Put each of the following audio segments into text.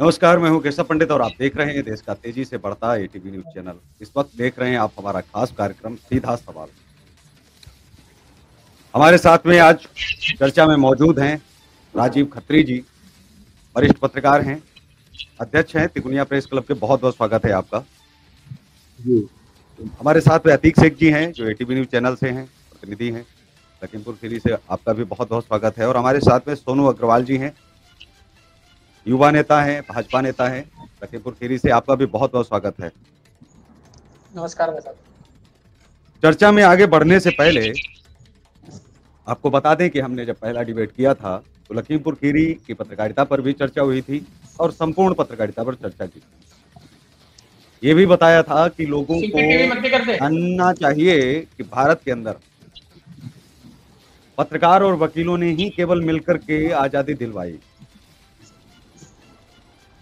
नमस्कार, मैं हूं केशव पंडित और आप देख रहे हैं देश का तेजी से बढ़ता एटीवी न्यूज़ चैनल। इस वक्त देख रहे हैं आप हमारा खास कार्यक्रम सीधा सवाल। हमारे साथ में आज चर्चा में मौजूद हैं राजीव खत्री जी, वरिष्ठ पत्रकार हैं, अध्यक्ष हैं तिकोनिया प्रेस क्लब के। बहुत-बहुत स्वागत है आपका। जी। हमारे साथ में अतीक शेख जी हैं, जो एटीवी न्यूज़ चैनल से हैं, प्रतिनिधि हैं, लखीमपुर खीरी से। आपका भी बहुत-बहुत स्वागत है। और हमारे साथ में सोनू अग्रवाल जी हैं, युवा नेता हैं, भाजपा नेता हैं, लखीमपुर खीरी से। आपका भी बहुत-बहुत स्वागत है। नमस्कार भाई साहब। चर्चा में आगे बढ़ने से पहले आपको बता दें कि हमने जब पहला डिबेट किया था तो लखीमपुर खीरी की पत्रकारिता पर भी चर्चा हुई थी और संपूर्ण पत्रकारिता पर चर्चा की। ये भी बताया था कि लोगों को जानना चाहिए कि भारत के अंदर पत्रकार और वकीलों ने ही केवल मिलकर के आजादी दिलवाई।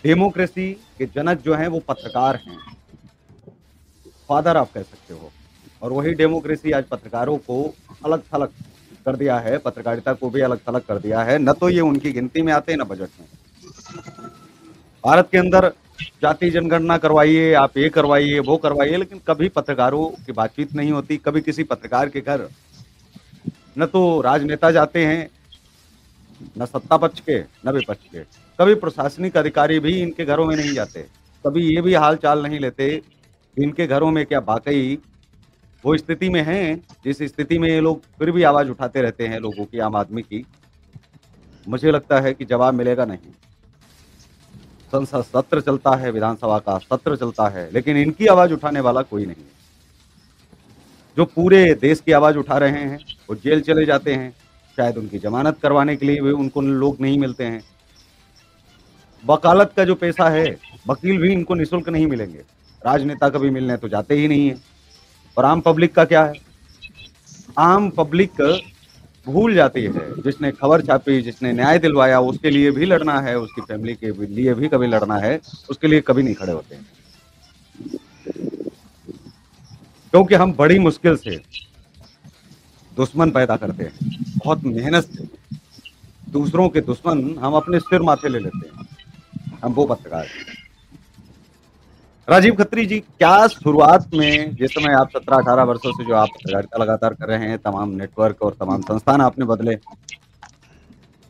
डेमोक्रेसी के जनक जो हैं वो पत्रकार हैं, फादर आप कह सकते हो। और वही डेमोक्रेसी आज पत्रकारों को अलग थलग कर दिया है, पत्रकारिता को भी अलग थलग कर दिया है। न तो ये उनकी गिनती में आते, न बजट में। भारत के अंदर जाति जनगणना करवाइए, आप ये करवाइए, वो करवाइए, लेकिन कभी पत्रकारों की बातचीत नहीं होती। कभी किसी पत्रकार के घर न तो राजनेता जाते हैं, न सत्ता पक्ष के, न विपक्ष के। कभी प्रशासनिक अधिकारी भी इनके घरों में नहीं जाते। कभी ये भी हाल चाल नहीं लेते कि इनके घरों में क्या वाकई वो स्थिति में हैं जिस स्थिति में ये लोग फिर भी आवाज उठाते रहते हैं लोगों की, आम आदमी की। मुझे लगता है कि जवाब मिलेगा नहीं। संसद सत्र चलता है, विधानसभा का सत्र चलता है, लेकिन इनकी आवाज उठाने वाला कोई नहीं है। जो पूरे देश की आवाज उठा रहे हैं वो जेल चले जाते हैं, शायद उनकी जमानत करवाने के लिए भी उनको लोग नहीं मिलते हैं। वकालत का जो पेशा है, वकील भी इनको निःशुल्क नहीं मिलेंगे। राजनेता कभी मिलने तो जाते ही नहीं है। और आम पब्लिक का क्या है? आम पब्लिक भूल जाती है। जिसने खबर छापी, जिसने न्याय दिलवाया, उसके लिए भी लड़ना है, उसकी फैमिली के लिए भी कभी लड़ना है, उसके लिए कभी नहीं खड़े होते हैं। क्योंकि हम बड़ी मुश्किल से दुश्मन पैदा करते हैं, बहुत मेहनत से। दूसरों के दुश्मन हम अपने सिर माथे ले लेते हैं। हम वो पत्रकार हैं। राजीव खत्री जी, क्या शुरुआत में जिस समय आप 17-18 वर्षों से जो आप पत्रकारिता लगातार कर रहे हैं, तमाम नेटवर्क और तमाम संस्थान आपने बदले,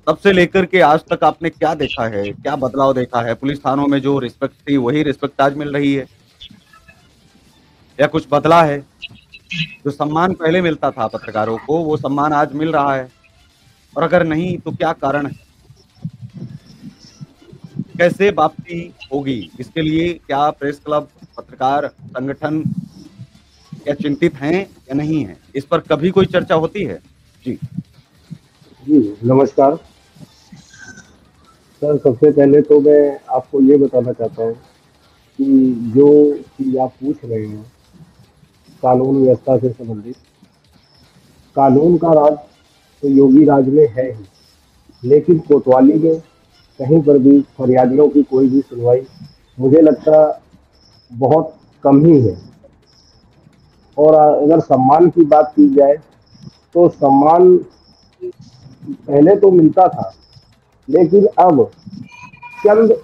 तब से लेकर के आज तक आपने क्या देखा है, क्या बदलाव देखा है? पुलिस थानों में जो रिस्पेक्ट थी वही रिस्पेक्ट आज मिल रही है या कुछ बदला है? जो सम्मान पहले मिलता था पत्रकारों को, वो सम्मान आज मिल रहा है? और अगर नहीं तो क्या कारण है? कैसे वापसी होगी? इसके लिए क्या प्रेस क्लब, पत्रकार संगठन क्या चिंतित हैं या नहीं है? इस पर कभी कोई चर्चा होती है? जी नमस्कार सर। सबसे पहले तो मैं आपको ये बताना चाहता हूँ कि जो चीज आप पूछ रहे हैं कानून व्यवस्था से संबंधित, कानून का राज तो योगी राज में है ही, लेकिन कोतवाली में कहीं पर भी फरियादियों की कोई भी सुनवाई मुझे लगता बहुत कम ही है। और अगर सम्मान की बात की जाए तो सम्मान पहले तो मिलता था, लेकिन अब चंद,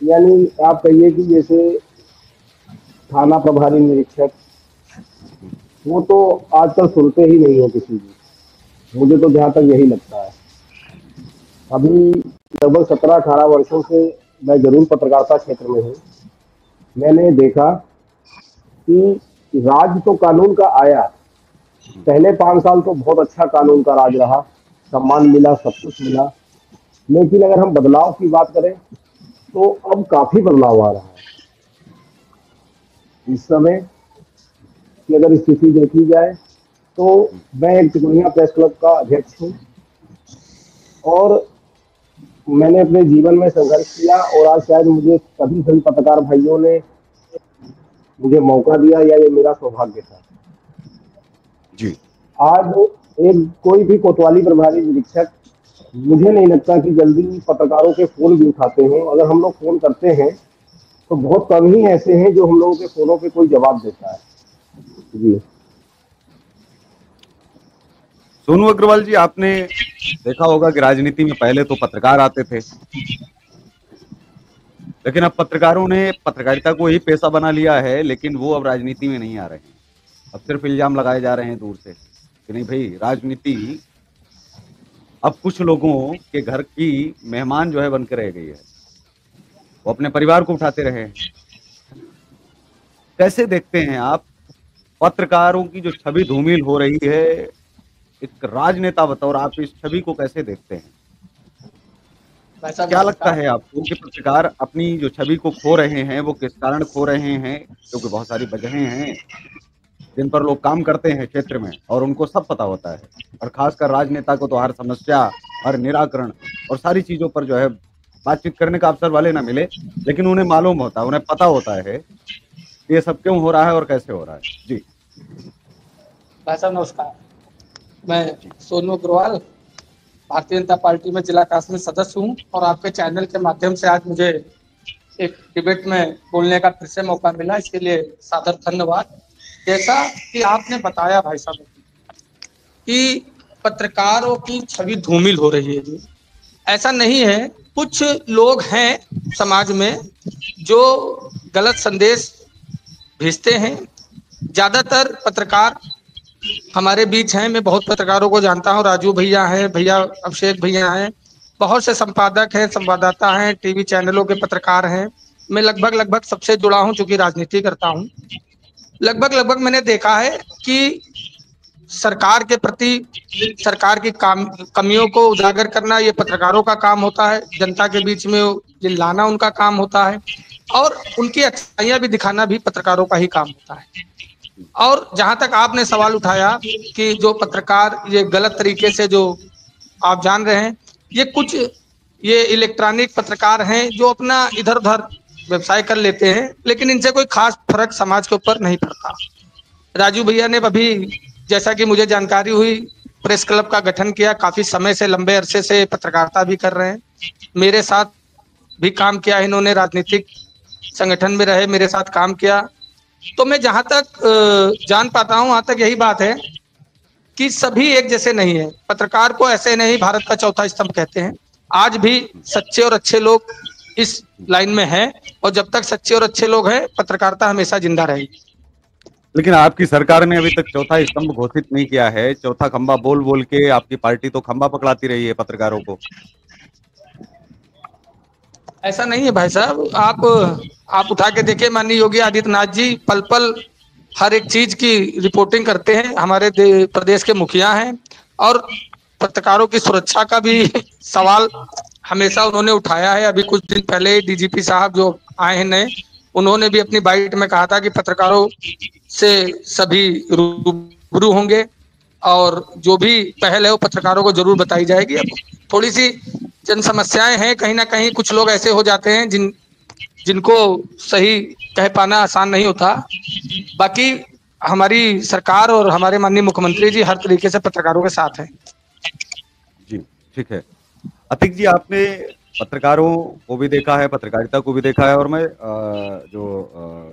यानी आप कहिए कि जैसे थाना प्रभारी निरीक्षक, वो तो आजकल सुनते ही नहीं हो किसी की। मुझे तो जहाँ तक यही लगता है। अभी लगभग 17-18 वर्षों से मैं जरूर पत्रकारिता क्षेत्र में हूँ। मैंने देखा कि राज तो कानून का आया, पहले 5 साल तो बहुत अच्छा कानून का राज रहा, सम्मान मिला, सब कुछ मिला। लेकिन अगर हम बदलाव की बात करें तो अब काफी बदलाव आ रहा है। इस समय की अगर स्थिति देखी जाए तो मैं एक तिकोनिया प्रेस क्लब का अध्यक्ष हूँ और मैंने अपने जीवन में संघर्ष किया और आज शायद मुझे सभी पत्रकार भाइयों ने मुझे मौका दिया, या ये मेरा सौभाग्य था। जी आज एक कोई भी कोतवाली प्रभारी निरीक्षक, मुझे नहीं लगता कि जल्दी पत्रकारों के फोन भी उठाते हैं। अगर हम लोग फोन करते हैं तो बहुत कम ही ऐसे हैं जो हम लोगों के फोनों पे कोई जवाब देता है। जी सोनू अग्रवाल जी, आपने देखा होगा कि राजनीति में पहले तो पत्रकार आते थे, लेकिन अब पत्रकारों ने पत्रकारिता को ही पेशा बना लिया है, लेकिन वो अब राजनीति में नहीं आ रहे हैं। अब सिर्फ इल्जाम लगाए जा रहे हैं दूर से कि नहीं भाई, राजनीति अब कुछ लोगों के घर की मेहमान जो है बन के रह गई है, वो अपने परिवार को उठाते रहे हैं। कैसे देखते हैं आप पत्रकारों की जो छवि धूमिल हो रही है, एक राजनेता बतौर आप इस छवि को कैसे देखते हैं? भाई साहब क्या लगता नमस्कार। है आपको कि पत्रकार अपनी जो छवि को खो रहे हैं, वो किस कारण खो रहे हैं? क्योंकि बहुत सारी वजहें हैं जिन पर लोग काम करते हैं क्षेत्र में, और उनको सब पता होता है, और खासकर राजनेता को तो हर समस्या, हर निराकरण और सारी चीजों पर जो है बातचीत करने का अवसर भले ना मिले, लेकिन उन्हें मालूम होता है, उन्हें पता होता है कि ये सब क्यों हो रहा है और कैसे हो रहा है। जी भाई साहब नमस्कार। मैं सोनू अग्रवाल, भारतीय जनता पार्टी में जिला कांग्रेस सदस्य हूँ और आपके चैनल के माध्यम से आज मुझे एक डिबेट में बोलने का फिर से मौका मिला, इसके लिए सादर धन्यवाद। जैसा कि आपने बताया भाई साहब कि पत्रकारों की छवि धूमिल हो रही है जी, ऐसा नहीं है। कुछ लोग हैं समाज में जो गलत संदेश भेजते हैं। ज्यादातर पत्रकार हमारे बीच हैं, मैं बहुत पत्रकारों को जानता हूँ, राजू भैया हैं, भैया अभिषेक भैया हैं, बहुत से संपादक हैं, संवाददाता हैं, टीवी चैनलों के पत्रकार हैं। मैं लगभग सबसे जुड़ा हूँ, चूंकि राजनीति करता हूँ। लगभग मैंने देखा है कि सरकार के प्रति, सरकार की कमियों को उजागर करना ये पत्रकारों का काम होता है, जनता के बीच में ये लाना उनका काम होता है, और उनकी अच्छाइयां भी दिखाना भी पत्रकारों का ही काम होता है। और जहां तक आपने सवाल उठाया कि जो पत्रकार ये गलत तरीके से, जो आप जान रहे हैं, ये इलेक्ट्रॉनिक पत्रकार हैं जो अपना इधर उधर व्यवसाय कर लेते हैं, लेकिन इनसे कोई खास फर्क समाज के ऊपर नहीं पड़ता। राजू भैया ने अभी, जैसा कि मुझे जानकारी हुई, प्रेस क्लब का गठन किया, काफी समय से, लंबे अरसे से पत्रकारिता भी कर रहे हैं। मेरे साथ भी काम किया इन्होंने, राजनीतिक संगठन में रहे, मेरे साथ काम किया। तो मैं जहां तक जान पाता हूं, वहां तक यही बात है कि सभी एक जैसे नहीं है। पत्रकार को ऐसे नहीं भारत का चौथा स्तंभ कहते हैं। आज भी सच्चे और अच्छे लोग इस लाइन में हैं, और जब तक सच्चे और अच्छे लोग हैं, पत्रकारिता हमेशा जिंदा रहेगी। लेकिन आपकी सरकार ने अभी तक चौथा स्तंभ घोषित नहीं किया है। चौथा खंबा बोल बोल के आपकी पार्टी तो खंबा पकड़ाती रही है पत्रकारों को। ऐसा नहीं है भाई साहब, आप उठा के देखिए, माननीय योगी आदित्यनाथ जी पल पल हर एक चीज की रिपोर्टिंग करते हैं। हमारे प्रदेश के मुखिया हैं, और पत्रकारों की सुरक्षा का भी सवाल हमेशा उन्होंने उठाया है। अभी कुछ दिन पहले डीजीपी साहब जो आए हैं नए, उन्होंने भी अपनी बाइट में कहा था कि पत्रकारों से सभी रूबरू होंगे, और जो भी पहल है वो पत्रकारों को जरूर बताई जाएगी। अब थोड़ी सी जन समस्याएं हैं, कहीं ना कहीं कुछ लोग ऐसे हो जाते हैं जिनको सही कह पाना आसान नहीं होता। बाकी हमारी सरकार और हमारे माननीय मुख्यमंत्री जी हर तरीके से पत्रकारों के साथ हैं। जी ठीक है। अतिक जी, आपने पत्रकारों को भी देखा है, पत्रकारिता को भी देखा है, और मैं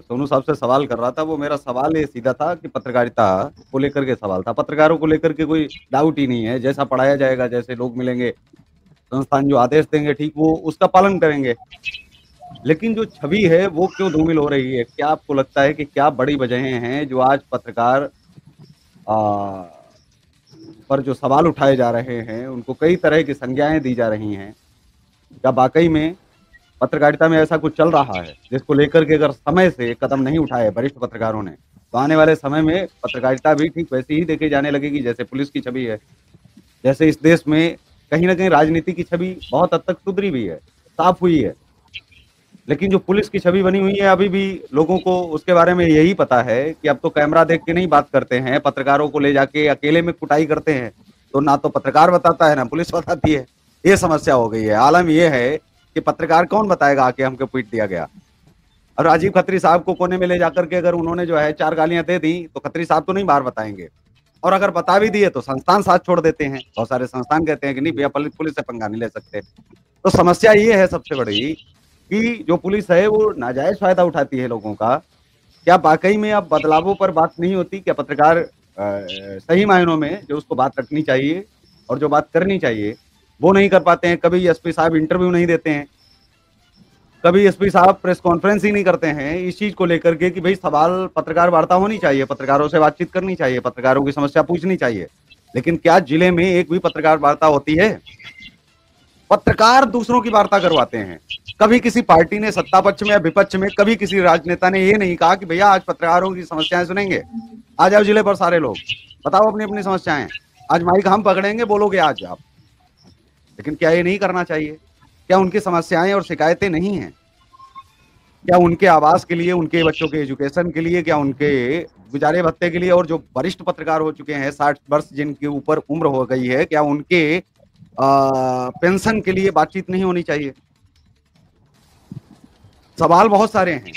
सोनू साहब से सवाल कर रहा था, वो मेरा सवाल ये सीधा था कि पत्रकारिता को लेकर के सवाल था। पत्रकारों को लेकर के कोई डाउट ही नहीं है। जैसा पढ़ाया जाएगा, जैसे लोग मिलेंगे, संस्थान जो आदेश देंगे, ठीक वो उसका पालन करेंगे। लेकिन जो छवि है वो क्यों धूमिल हो रही है? क्या आपको लगता है कि क्या बड़ी वजहें हैं जो आज पत्रकार पर जो सवाल उठाए जा रहे हैं, उनको कई तरह की संज्ञाएं दी जा रही हैं? क्या वाकई में पत्रकारिता में ऐसा कुछ चल रहा है जिसको लेकर के अगर समय से कदम नहीं उठाए वरिष्ठ पत्रकारों ने, तो आने वाले समय में पत्रकारिता भी ठीक वैसी ही देखी जाने लगेगी जैसे पुलिस की छवि है? जैसे इस देश में कहीं ना कहीं राजनीति की छवि बहुत हद तक सुधरी भी है, साफ हुई है, लेकिन जो पुलिस की छवि बनी हुई है, अभी भी लोगों को उसके बारे में यही पता है कि अब तो कैमरा देख के नहीं बात करते हैं, पत्रकारों को ले जाके अकेले में कुटाई करते हैं। तो ना तो पत्रकार बताता है, ना पुलिस बताती है। ये समस्या हो गई है। आलम ये है कि पत्रकार कौन बताएगा आके हमको पीट दिया गया? और राजीव खत्री साहब को कोने में ले जाकर के अगर उन्होंने जो है 4 गालियां दे दी, तो खत्री साहब तो नहीं बाहर बताएंगे, और अगर बता भी दिए तो संस्थान साथ छोड़ देते हैं। बहुत सारे संस्थान कहते हैं कि नहीं भैया, पुलिस से पंगा नहीं ले सकते। तो समस्या ये है सबसे बड़ी कि जो पुलिस है वो नाजायज फायदा उठाती है लोगों का। क्या वाकई में अब बदलावों पर बात नहीं होती? क्या पत्रकार सही मायनों में जो उसको बात रखनी चाहिए और जो बात करनी चाहिए वो नहीं कर पाते हैं? कभी एसपी साहब इंटरव्यू नहीं देते हैं, कभी एसपी साहब प्रेस कॉन्फ्रेंस ही नहीं करते हैं इस चीज को लेकर के कि भाई सवाल पत्रकार वार्ता होनी चाहिए, पत्रकारों से बातचीत करनी चाहिए, पत्रकारों की समस्या पूछनी चाहिए। लेकिन क्या जिले में एक भी पत्रकार वार्ता होती है? पत्रकार दूसरों की वार्ता करवाते हैं। कभी किसी पार्टी ने सत्ता पक्ष में या विपक्ष में कभी किसी राजनेता ने ये नहीं कहा कि भैया आज पत्रकारों की समस्याएं सुनेंगे, आ जाओ जिले पर सारे लोग, बताओ अपनी अपनी समस्याएं, आज माइक हम पकड़ेंगे, बोलोगे आज आप। लेकिन क्या ये नहीं करना चाहिए? क्या उनकी समस्याएं और शिकायतें नहीं हैं? क्या उनके आवास के लिए, उनके बच्चों के एजुकेशन के लिए, क्या उनके गुजारे भत्ते के लिए, और जो वरिष्ठ पत्रकार हो चुके हैं 60 वर्ष जिनके ऊपर उम्र हो गई है, क्या उनके पेंशन के लिए बातचीत नहीं होनी चाहिए? सवाल बहुत सारे हैं,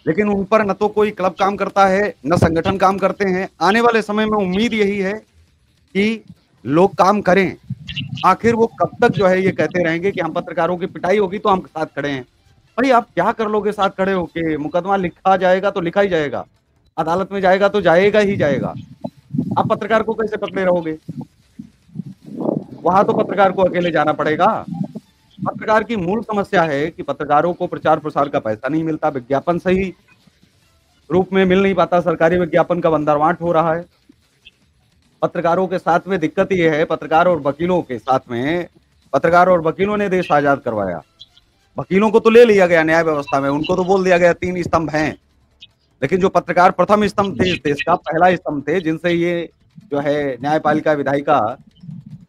लेकिन उन पर न तो कोई क्लब काम करता है, न संगठन काम करते हैं। आने वाले समय में उम्मीद यही है कि लोग काम करें। आखिर वो कब तक जो है ये कहते रहेंगे कि हम पत्रकारों की पिटाई होगी तो हम साथ खड़े हैं। भाई आप क्या कर लोगे साथ खड़े होके? मुकदमा लिखा जाएगा तो लिखा ही जाएगा, अदालत में जाएगा तो जाएगा ही जाएगा। आप पत्रकार को कैसे पकड़े रहोगे? वहां तो पत्रकार को अकेले जाना पड़ेगा। पत्रकार की मूल समस्या है कि पत्रकारों को प्रचार प्रसार का पैसा नहीं मिलता, विज्ञापन सही रूप में मिल नहीं पाता, सरकारी विज्ञापन का बंदरवांट हो रहा है। पत्रकारों के साथ में दिक्कत ये है, पत्रकार और वकीलों के साथ में, पत्रकार और वकीलों ने देश आजाद करवाया। वकीलों को तो ले लिया गया न्याय व्यवस्था में, उनको तो बोल दिया गया 3 स्तंभ हैं, लेकिन जो पत्रकार प्रथम स्तंभ थे इस देश का, पहला स्तंभ थे, जिनसे ये जो है न्यायपालिका, विधायिका,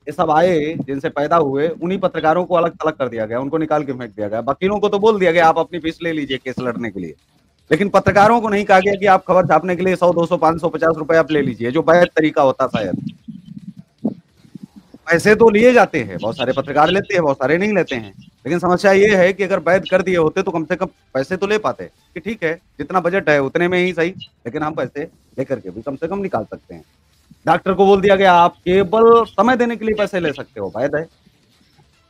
ये सब आए, जिनसे पैदा हुए, उन्हीं पत्रकारों को अलग थलग कर दिया गया, उनको निकाल के फेंक दिया गया। वकीलों को तो बोल दिया गया आप अपनी फीस ले लीजिए केस लड़ने के लिए, लेकिन पत्रकारों को नहीं कहा गया कि आप खबर छापने के लिए 100, 200, 500, 50 रुपए आप ले लीजिए, जो वैध तरीका होता शायद। पैसे तो लिए जाते हैं, बहुत सारे पत्रकार लेते हैं, बहुत सारे नहीं लेते हैं, लेकिन समस्या ये है कि अगर वैध कर दिए होते तो कम से कम पैसे तो ले पाते कि ठीक है जितना बजट है उतने में ही सही, लेकिन हम पैसे लेकर के भी कम से कम निकाल सकते हैं। डॉक्टर को बोल दिया गया आप केवल समय देने के लिए पैसे ले सकते हो, वैध है।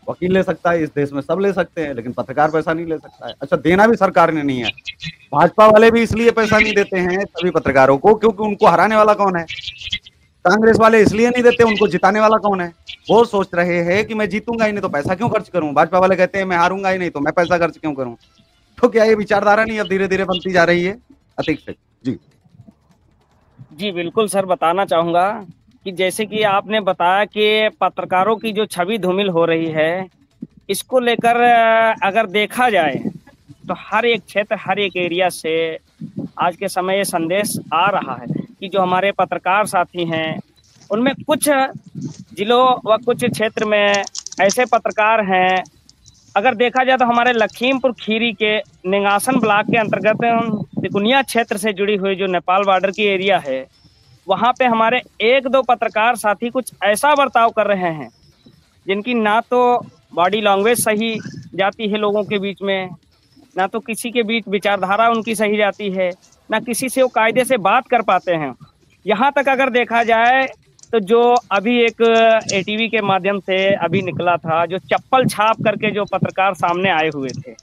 वकील ले सकता है, इस देश में सब ले सकते हैं, लेकिन पत्रकार पैसा नहीं ले सकता है। अच्छा, देना भी सरकार ने नहीं है। भाजपा वाले भी इसलिए पैसा नहीं देते हैं सभी पत्रकारों को क्योंकि उनको हराने वाला कौन है? कांग्रेस वाले इसलिए नहीं देते, उनको जिताने वाला कौन है? वो सोच रहे हैं कि मैं जीतूंगा ही नहीं तो पैसा क्यों खर्च करूं। भाजपा वाले कहते हैं मैं हारूंगा ही नहीं तो मैं पैसा खर्च क्यों करूं। तो क्या ये विचारधारा नहीं अब धीरे धीरे बनती जा रही है? अतीक से जी। जी बिल्कुल सर, बताना चाहूँगा कि जैसे कि आपने बताया कि पत्रकारों की जो छवि धूमिल हो रही है, इसको लेकर अगर देखा जाए तो हर एक क्षेत्र, हर एक एरिया से आज के समय ये संदेश आ रहा है कि जो हमारे पत्रकार साथी हैं उनमें कुछ जिलों व कुछ क्षेत्र में ऐसे पत्रकार हैं, अगर देखा जाए तो हमारे लखीमपुर खीरी के निगासन ब्लॉक के अंतर्गत तिकुनिया क्षेत्र से जुड़ी हुई जो नेपाल बॉर्डर की एरिया है, वहाँ पे हमारे 1-2 पत्रकार साथी कुछ ऐसा बर्ताव कर रहे हैं जिनकी ना तो बॉडी लैंग्वेज सही जाती है लोगों के बीच में, ना तो किसी के बीच विचारधारा उनकी सही जाती है, ना किसी से वो कायदे से बात कर पाते हैं। यहाँ तक अगर देखा जाए तो जो अभी एक एटीवी के माध्यम से अभी निकला था, जो चप्पल छाप करके जो पत्रकार सामने आए हुए थे,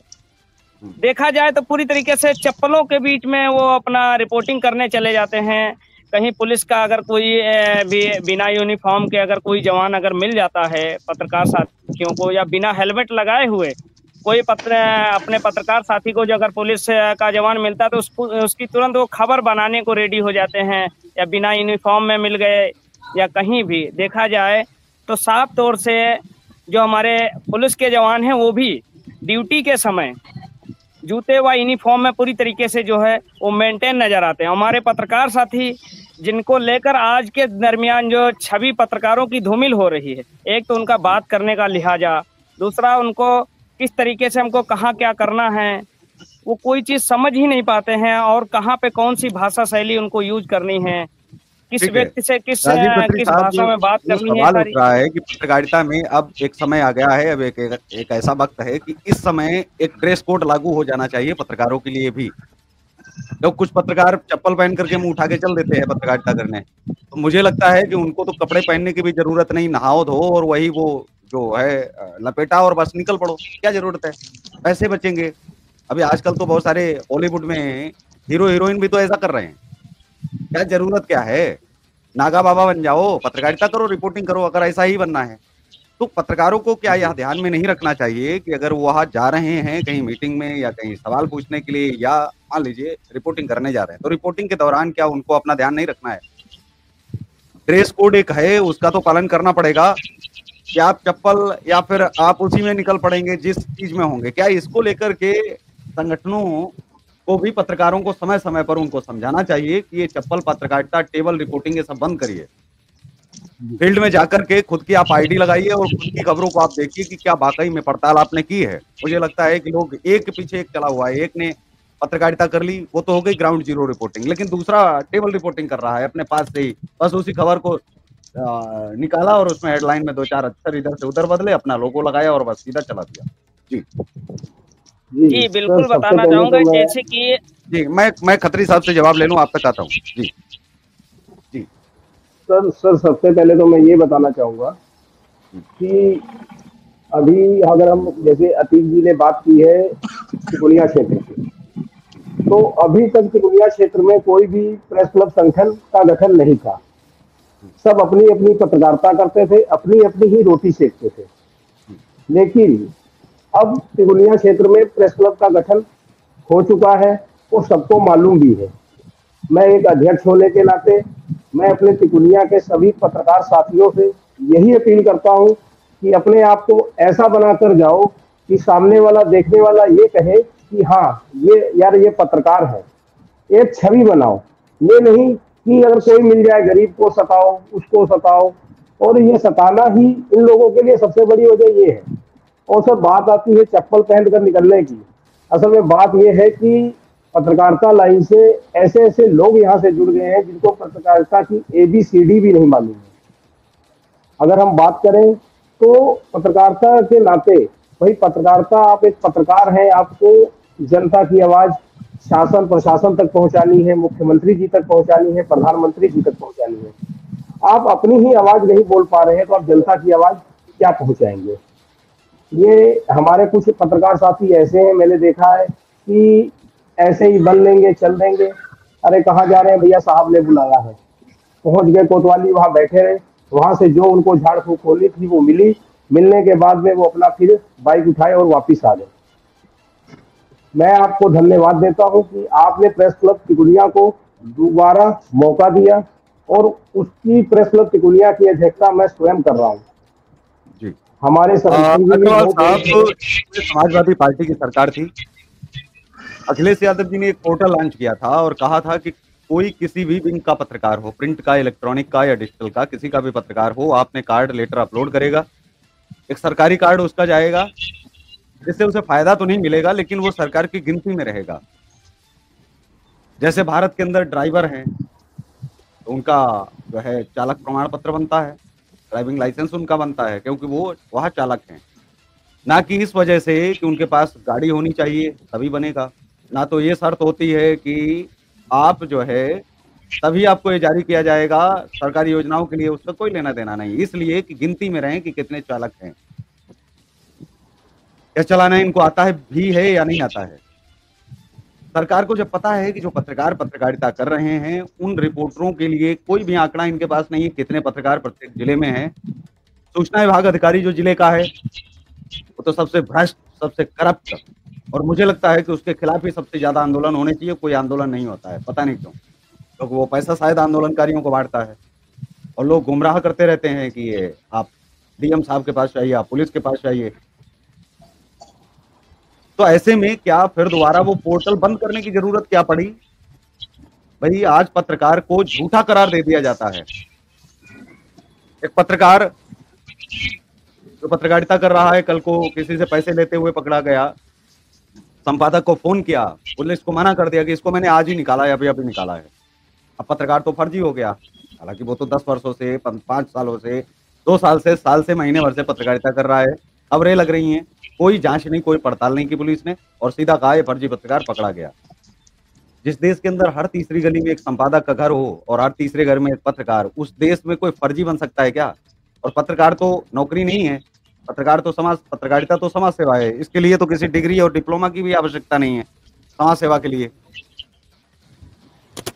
देखा जाए तो पूरी तरीके से चप्पलों के बीच में वो अपना रिपोर्टिंग करने चले जाते हैं। कहीं पुलिस का अगर कोई बिना यूनिफॉर्म के अगर कोई जवान अगर मिल जाता है पत्रकार साथियों को, या बिना हेलमेट लगाए हुए कोई अपने पत्रकार साथी को जो अगर पुलिस का जवान मिलता है तो उसकी तुरंत वो खबर बनाने को रेडी हो जाते हैं, या बिना यूनिफॉर्म में मिल गए या कहीं भी देखा जाए तो साफ तौर से जो हमारे पुलिस के जवान हैं वो भी ड्यूटी के समय जूते व यूनिफॉर्म में पूरी तरीके से जो है वो मेंटेन नजर आते हैं। हमारे पत्रकार साथी जिनको लेकर आज के दरमियान जो छवि पत्रकारों की धूमिल हो रही है, एक तो उनका बात करने का लिहाजा, दूसरा उनको किस तरीके से हमको कहाँ क्या करना है वो कोई चीज़ समझ ही नहीं पाते हैं, और कहाँ पे कौन सी भाषा शैली उनको यूज करनी है, किस व्यक्ति से किस भाषा में बात करनी है। सवाल उठ रहा है कि पत्रकारिता में अब एक समय आ गया है, अब एक ऐसा वक्त है कि इस समय एक ड्रेस कोड लागू हो जाना चाहिए पत्रकारों के लिए भी। तो कुछ पत्रकार चप्पल पहन करके मुंह उठा के चल देते हैं पत्रकारिता करने, तो मुझे लगता है कि उनको तो कपड़े पहनने की भी जरूरत नहीं, नहाओ धो और वही वो जो है लपेटा और बस निकल पड़ो, क्या जरूरत है, पैसे बचेंगे। अभी आजकल तो बहुत सारे बॉलीवुड में हीरो हीरोइन भी तो ऐसा कर रहे हैं, क्या जरूरत क्या है? नागा बाबा बन जाओ, पत्रकारिता करो, रिपोर्टिंग करो अगर ऐसा ही बनना है। तो पत्रकारों को क्या यह ध्यान में नहीं रखना चाहिए कि अगर वो वहाँ जा रहे हैं कहीं मीटिंग में या कहीं सवाल पूछने के लिए या मान लीजिए रिपोर्टिंग करने जा रहे हैं, तो रिपोर्टिंग के दौरान क्या उनको अपना ध्यान नहीं रखना है? ड्रेस कोड एक है, उसका तो पालन करना पड़ेगा कि आप चप्पल या फिर आप उसी में निकल पड़ेंगे जिस चीज में होंगे। क्या इसको लेकर के संगठनों को भी पत्रकारों को समय समय पर उनको समझाना चाहिए कि ये चप्पल पत्रकारिता, टेबल रिपोर्टिंग, ये सब बंद करिए। फील्ड में जाकर के खुद की आप आईडी लगाइए और खुद की खबरों को आप देखिए कि क्या वाकई में पड़ताल आपने की है। मुझे लगता है कि लोग एक के पीछे एक चला हुआ है। एक ने पत्रकारिता कर ली, वो तो हो गई ग्राउंड जीरो रिपोर्टिंग, लेकिन दूसरा टेबल रिपोर्टिंग कर रहा है अपने पास से ही। बस उसी खबर को निकाला और उसमें हेडलाइन में 2-4 अक्षर इधर से उधर बदले, अपना लोगो लगाया और बस सीधा चला दिया। जी जी बिल्कुल बताना चाहूंगा जैसे कि जी मैं खत्री साहब से जवाब ले लूं, आप तक आता हूँ। जी जी सर सबसे पहले तो मैं ये बताना चाहूंगा कि अभी अगर हम जैसे अतीक जी ने बात की है तिकोनिया क्षेत्र की, तो अभी तक तिकोनिया क्षेत्र में कोई भी प्रेस क्लब संगठन का गठन नहीं था। सब अपनी अपनी पत्रकारिता करते थे, अपनी अपनी ही रोटी सेकते थे। लेकिन अब तिकोनिया क्षेत्र में प्रेस क्लब का गठन हो चुका है और सबको मालूम भी है। मैं एक अध्यक्ष होने के नाते मैं अपने तिकोनिया के सभी पत्रकार साथियों से यही अपील करता हूं कि अपने आप को ऐसा बनाकर जाओ कि सामने वाला देखने वाला ये कहे कि हाँ ये यार ये पत्रकार है। एक छवि बनाओ, ये नहीं कि अगर कोई मिल जाए गरीब को सताओ, उसको सताओ। और ये सताना ही इन लोगों के लिए सबसे बड़ी वजह ये है। और सर बात आती है चप्पल पहन कर निकलने की। असल में बात यह है कि पत्रकारिता लाइन से ऐसे ऐसे लोग यहाँ से जुड़ गए हैं जिनको पत्रकारिता की ABCD भी नहीं मालूम है। अगर हम बात करें तो पत्रकारिता के नाते भाई पत्रकारिता, आप एक पत्रकार हैं, आपको जनता की आवाज शासन प्रशासन तक पहुंचानी है, मुख्यमंत्री जी तक पहुंचानी है, प्रधानमंत्री जी तक पहुंचानी है। आप अपनी ही आवाज नहीं बोल पा रहे हैं तो आप जनता की आवाज क्या पहुंचाएंगे? ये हमारे कुछ पत्रकार साथी ऐसे हैं, मैंने देखा है कि ऐसे ही बन लेंगे, चल देंगे। अरे कहाँ जा रहे हैं भैया, साहब ने बुलाया है। पहुंच गए कोतवाली, वहां बैठे रहे। वहां से जो उनको झाड़ फूक होनी थी वो मिली। मिलने के बाद में वो अपना फिर बाइक उठाए और वापिस आ गए। मैं आपको धन्यवाद देता हूं कि आपने प्रेस क्लब तिकोनिया को दोबारा मौका दिया और उसकी प्रेस क्लब तिकोनिया की अध्यक्षता मैं स्वयं कर रहा हूं। जी हमारे अग्रवाल साहब, समाजवादी पार्टी की सरकार थी। अखिलेश यादव जी ने एक पोर्टल लॉन्च किया था और कहा था कि कोई किसी भी विंग का पत्रकार हो, प्रिंट का, इलेक्ट्रॉनिक का या डिजिटल का, किसी का भी पत्रकार हो, आपने कार्ड लेटर अपलोड करेगा, एक सरकारी कार्ड उसका जाएगा, जिससे उसे फायदा तो नहीं मिलेगा लेकिन वो सरकार की गिनती में रहेगा। जैसे भारत के अंदर ड्राइवर हैं तो उनका जो है चालक प्रमाण पत्र बनता है, ड्राइविंग लाइसेंस उनका बनता है, क्योंकि वो वह चालक हैं। ना कि इस वजह से कि उनके पास गाड़ी होनी चाहिए तभी बनेगा, ना तो ये शर्त होती है कि आप जो है तभी आपको ये जारी किया जाएगा सरकारी योजनाओं के लिए, उसका कोई लेना देना नहीं। इसलिए कि गिनती में रहें कि कितने चालक हैं। क्या चलाना इनको आता है भी है या नहीं आता है? सरकार को जब पता है कि जो पत्रकार पत्रकारिता कर रहे हैं उन रिपोर्टरों के लिए कोई भी आंकड़ा इनके पास नहीं है कितने पत्रकार प्रत्येक जिले में हैं। सूचना विभाग अधिकारी जो जिले का है वो तो सबसे भ्रष्ट, सबसे करप्ट, और मुझे लगता है कि उसके खिलाफ ही सबसे ज्यादा आंदोलन होने चाहिए। कोई आंदोलन नहीं होता है, पता नहीं क्यों, क्योंकि वो पैसा शायद आंदोलनकारियों को बांटता है और लोग गुमराह करते रहते हैं कि ये आप डीएम साहब के पास जाइए, आप पुलिस के पास जाइए। तो ऐसे में क्या फिर दोबारा वो पोर्टल बंद करने की जरूरत क्या पड़ी? भाई आज पत्रकार को झूठा करार दे दिया जाता है। एक पत्रकार जो पत्रकारिता कर रहा है कल को किसी से पैसे लेते हुए पकड़ा गया, संपादक को फोन किया, पुलिस को मना कर दिया कि इसको मैंने आज ही निकाला है, अभी निकाला है। अब पत्रकार तो फर्जी हो गया, हालांकि वो तो 10 वर्षों से, 5 सालों से, 2 साल से, साल से, महीने भर से पत्रकारिता कर रहा है। खबरें लग रही हैं, कोई जांच नहीं, कोई पड़ताल नहीं की पुलिस ने, और सीधा कहा ये फर्जी पत्रकार पकड़ा गया। जिस देश के अंदर हर तीसरी गली में एक संपादक का घर हो और हर तीसरे घर में एक पत्रकार, उस देश में कोई फर्जी बन सकता है क्या? और पत्रकार तो नौकरी नहीं है, पत्रकार तो पत्रकारिता तो समाज सेवा है। इसके लिए तो किसी डिग्री और डिप्लोमा की भी आवश्यकता नहीं है समाज सेवा के लिए।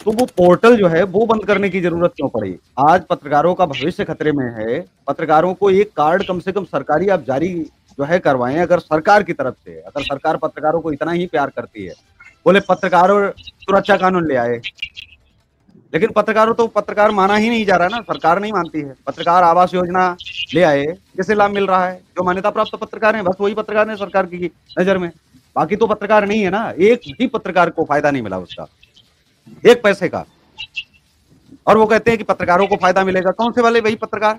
तो तो वो पोर्टल जो है वो बंद करने की जरूरत क्यों पड़ी? आज पत्रकारों का भविष्य खतरे में है। पत्रकारों को एक कार्ड कम से कम सरकारी आप जारी जो है करवाएं, अगर सरकार की तरफ से, अगर सरकार पत्रकारों को इतना ही प्यार करती है, बोले पत्रकारों सुरक्षा कानून ले आए, लेकिन पत्रकारों तो पत्रकार माना ही नहीं जा रहा ना, सरकार नहीं मानती है। पत्रकार आवास योजना ले आए, किसे लाभ मिल रहा है? जो मान्यता प्राप्त पत्रकार हैं, बस वही पत्रकार हैं सरकार की नजर में, बाकी तो पत्रकार नहीं है ना। एक भी पत्रकार को फायदा नहीं मिला उसका, एक पैसे का। और वो कहते हैं कि पत्रकारों को फायदा मिलेगा। कौन से वाले? वही पत्रकार।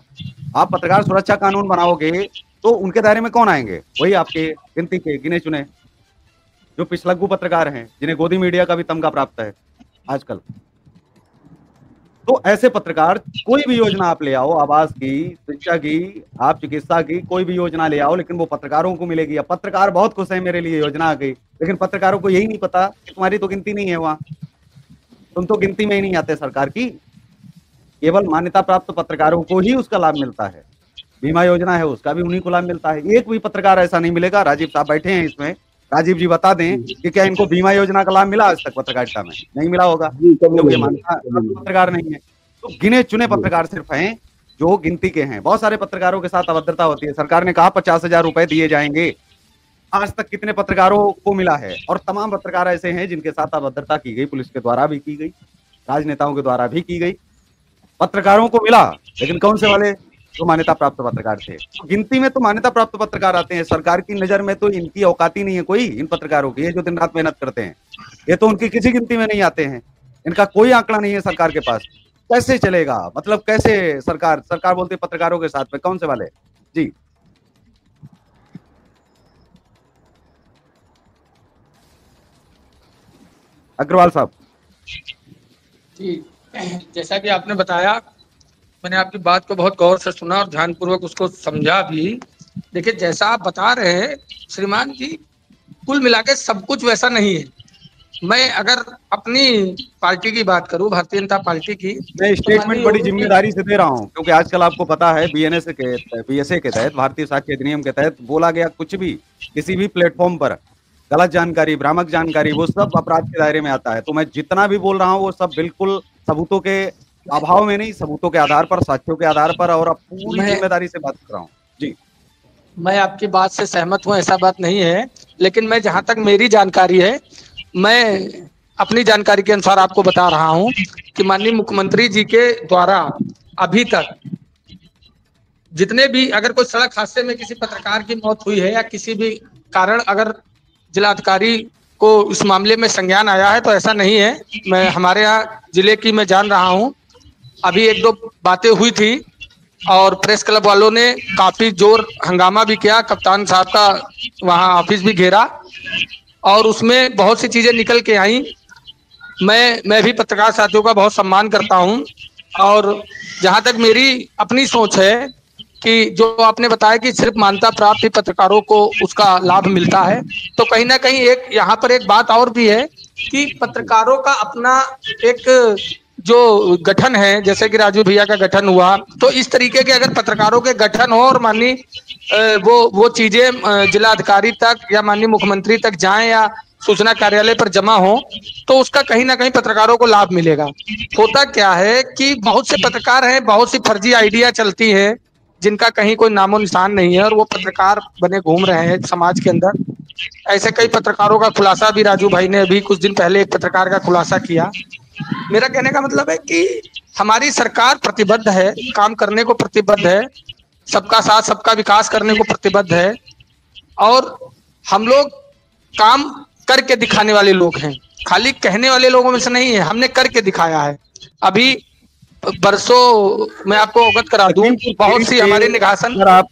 आप पत्रकार सुरक्षा कानून बनाओगे तो उनके दायरे में कौन आएंगे? वही आपके गिनती के गिने चुने जो पिछलग्गू पत्रकार हैं, जिन्हें गोदी मीडिया का भी तमगा प्राप्त है आजकल। तो ऐसे पत्रकार, कोई भी योजना आप ले आओ, आवास की, शिक्षा की, आप चिकित्सा की, कोई भी योजना ले आओ, लेकिन वो पत्रकारों को मिलेगी। अब पत्रकार बहुत खुश है, मेरे लिए योजना आ गई, लेकिन पत्रकारों को यही नहीं पता कि तुम्हारी तो गिनती नहीं है वहां, तुम तो गिनती में ही नहीं आते सरकार की। केवल मान्यता प्राप्त पत्रकारों को ही उसका लाभ मिलता है। बीमा योजना है, उसका भी उन्हीं को लाभ मिलता है। एक भी पत्रकार ऐसा नहीं मिलेगा। राजीव साहब बैठे हैं इसमें, राजीव जी बता दें कि क्या इनको बीमा योजना का लाभ मिला आज तक पत्रकारिता में? नहीं मिला होगा, क्योंकि मान्यता पत्रकार नहीं है। तो गिने चुने पत्रकार सिर्फ हैं जो गिनती के हैं। बहुत सारे पत्रकारों के साथ अभद्रता होती है। सरकार ने कहा 50,000 रुपए दिए जाएंगे, आज तक कितने पत्रकारों को मिला है? और तमाम पत्रकार ऐसे हैं जिनके साथ अभद्रता की गई, पुलिस के द्वारा भी की गई, राजनेताओं के द्वारा भी की गई। पत्रकारों को मिला, लेकिन कौन से वाले? जो मान्यता प्राप्त पत्रकार थे। तो गिनती में तो मान्यता प्राप्त पत्रकार आते हैं, सरकार की नजर में तो इनकी औकात ही नहीं है कोई, इन पत्रकारों की, ये जो दिन रात मेहनत करते हैं, ये तो उनकी किसी गिनती में नहीं आते हैं। इनका कोई आंकड़ा नहीं है सरकार के पास। कैसे चलेगा? मतलब कैसे सरकार बोलती है पत्रकारों के साथ में, कौन से वाले? जी अग्रवाल साहब। जी, जैसा कि आपने बताया, मैंने आपकी बात को बहुत गौर से सुना और ध्यानपूर्वक उसको समझा भी। देखिए, जैसा आप बता रहे हैं श्रीमान जी, कुल मिला के सब कुछ वैसा नहीं है। मैं अगर अपनी पार्टी की बात करूं, भारतीय जनता पार्टी की, मैं स्टेटमेंट बड़ी जिम्मेदारी से दे रहा हूं, क्योंकि आजकल आपको पता है बीएनएस के बीएसए के तहत, भारतीय साक्ष्य अधिनियम के तहत बोला गया कुछ भी किसी भी प्लेटफॉर्म पर, गलत जानकारी, भ्रामक जानकारी, वो सब अपराध के दायरे में आता है। तो मैं जितना भी बोल रहा हूँ वो सब बिल्कुल सबूतों के अभाव में नहीं, सबूतों के आधार पर, साक्ष्यों के आधार पर, और अब पूरी जिम्मेदारी से बात कर रहा हूँ। जी, मैं आपकी बात से सहमत हूँ, ऐसा बात नहीं है। लेकिन मैं, जहां तक मेरी जानकारी है, मैं अपनी जानकारी के अनुसार आपको बता रहा हूं कि माननीय मुख्यमंत्री जी के द्वारा अभी तक जितने भी, अगर कोई सड़क हादसे में किसी पत्रकार की मौत हुई है या किसी भी कारण अगर जिलाधिकारी को इस मामले में संज्ञान आया है, तो ऐसा नहीं है। मैं हमारे यहाँ जिले की मैं जान रहा हूँ, अभी एक दो बातें हुई थी और प्रेस क्लब वालों ने काफी जोर हंगामा भी किया, कप्तान साहब का वहाँ ऑफिस भी घेरा और उसमें बहुत सी चीजें निकल के आई। मैं भी पत्रकार साथियों का बहुत सम्मान करता हूं, और जहां तक मेरी अपनी सोच है कि जो आपने बताया कि सिर्फ मान्यता प्राप्त ही पत्रकारों को उसका लाभ मिलता है, तो कहीं ना कहीं एक यहाँ पर एक बात और भी है कि पत्रकारों का अपना एक जो गठन है, जैसे कि राजू भैया का गठन हुआ, तो इस तरीके के अगर पत्रकारों के गठन हो और माननीय वो चीजें जिलाधिकारी तक या माननीय मुख्यमंत्री तक जाएं या सूचना कार्यालय पर जमा हो, तो उसका कहीं ना कहीं पत्रकारों को लाभ मिलेगा। होता क्या है कि बहुत से पत्रकार हैं, बहुत सी फर्जी आइडिया चलती है जिनका कहीं कोई नामो निशान नहीं है, और वो पत्रकार बने घूम रहे हैं समाज के अंदर। ऐसे कई पत्रकारों का खुलासा भी राजू भाई ने अभी कुछ दिन पहले एक पत्रकार का खुलासा किया। मेरा कहने का मतलब है कि हमारी सरकार प्रतिबद्ध है, काम करने को प्रतिबद्ध है, सबका साथ सबका विकास करने को प्रतिबद्ध है, और हम लोग काम करके दिखाने वाले लोग हैं, खाली कहने वाले लोगों में से नहीं है। हमने करके दिखाया है। अभी बरसों मैं आपको अवगत करा दूं, बहुत सी हमारे निगासन, अगर आप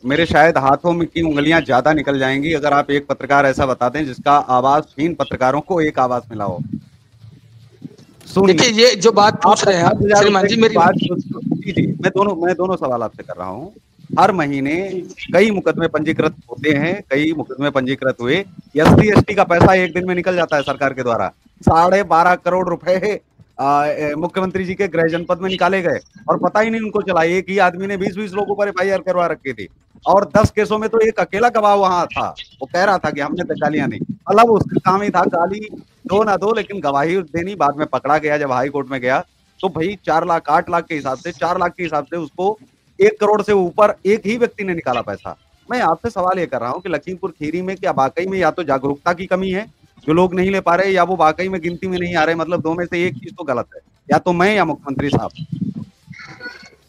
मेरे शायद हाथों में की उंगलियां ज्यादा निकल जाएंगी अगर आप एक पत्रकार ऐसा बता दें जिसका आवासहीन पत्रकारों को एक आवास मिला हो। देखिए, ये जो बात पूछ रहे हैं श्रीमान जी, मेरी बात, जी, मैं दोनों सवाल आपसे कर रहा हूँ। हर महीने कई मुकदमे पंजीकृत होते हैं, कई मुकदमे पंजीकृत हुए, एससी एसटी का पैसा एक दिन में निकल जाता है सरकार के द्वारा। 12.5 करोड़ रुपए मुख्यमंत्री जी के गृह जनपद में निकाले गए और पता ही नहीं उनको चला। एक ही आदमी ने 20-20 लोगों पर एफआईआर करवा रखी थी, और 10 केसों में तो एक अकेला गवाह वहां था, वो कह रहा था कि हमने तो गालियां नहीं, मतलब उसका काम ही था गाली दो ना दो, लेकिन गवाही देनी, बाद में पकड़ा गया जब हाई कोर्ट में गया तो भाई 4 लाख 8 लाख के हिसाब से 4 लाख के हिसाब से उसको 1 करोड़ से ऊपर एक ही व्यक्ति ने निकाला पैसा। मैं आपसे सवाल ये कर रहा हूँ कि लखीमपुर खीरी में क्या वाकई में या तो जागरूकता की कमी है जो लोग नहीं ले पा रहे, या वो वाकई में गिनती में नहीं आ रहे, मतलब दो में से एक चीज तो गलत है, या तो मैं या मुख्यमंत्री साहब।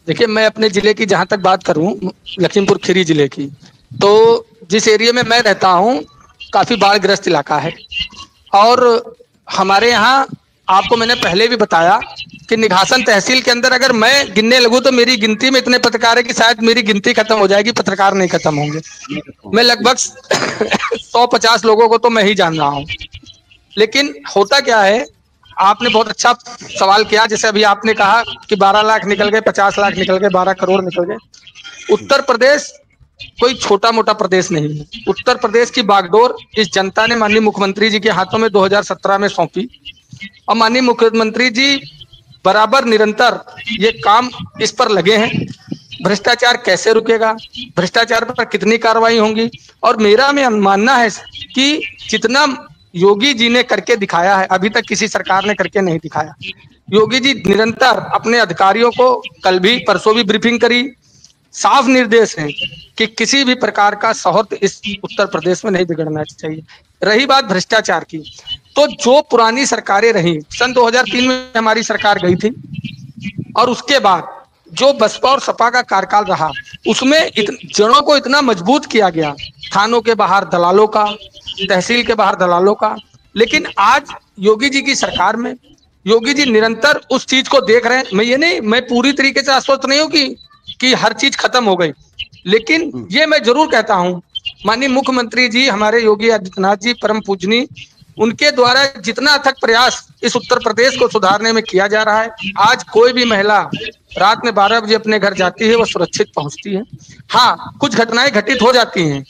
देखिए, मैं अपने जिले की जहां तक बात करूं, लखीमपुर खीरी जिले की, तो जिस एरिया में मैं रहता हूं काफी बाढ़ ग्रस्त इलाका है। और हमारे यहाँ आपको मैंने पहले भी बताया कि निघासन तहसील के अंदर अगर मैं गिनने लगूं तो मेरी गिनती में इतने पत्रकार है कि शायद मेरी गिनती खत्म हो जाएगी, पत्रकार नहीं खत्म होंगे। मैं लगभग 150 लोगों को तो मैं ही जान रहा हूँ। लेकिन होता क्या है, आपने बहुत अच्छा सवाल किया, जैसे अभी आपने कहा कि 12 लाख निकल गए, 50 लाख निकल गए, 12 करोड़ निकल गए। उत्तर प्रदेश कोई छोटा मोटा प्रदेश नहीं है। उत्तर प्रदेश की बागडोर इस जनता ने माननीय मुख्यमंत्री जी के हाथों में 2017 में सौंपी, और माननीय मुख्यमंत्री जी बराबर निरंतर ये काम इस पर लगे हैं। भ्रष्टाचार कैसे रुकेगा, भ्रष्टाचार पर कितनी कार्रवाई होंगी, और मेरा मानना है कि जितना योगी जी ने करके दिखाया है, अभी तक किसी सरकार ने करके नहीं दिखाया। योगी जी निरंतर अपने अधिकारियों को कल भी परसों भी ब्रीफिंग करी, साफ निर्देश है कि किसी भी प्रकार का सौहार्द इस उत्तर प्रदेश में नहीं बिगड़ना चाहिए। रही बात भ्रष्टाचार की, तो जो पुरानी सरकारें रही, सन 2003 में हमारी सरकार गई थी, और उसके बाद जो बसपा और सपा का कार्यकाल रहा, उसमें जड़ों को इतना मजबूत किया गया, थानों के बाहर दलालों का, तहसील के बाहर दलालों का। लेकिन आज योगी जी की सरकार में योगी जी निरंतर उस चीज को देख रहे हैं। मैं पूरी तरीके से आश्वस्त नहीं हूँ कि हर चीज खत्म हो गई, लेकिन ये मैं जरूर कहता हूँ, माननीय मुख्यमंत्री जी हमारे योगी आदित्यनाथ जी परम पूजनीय, उनके द्वारा जितना अथक प्रयास इस उत्तर प्रदेश को सुधारने में किया जा रहा है, आज कोई भी महिला रात में 12 बजे अपने घर जाती है, वो सुरक्षित पहुंचती है। हाँ, कुछ घटनाएं घटित हो जाती हैं,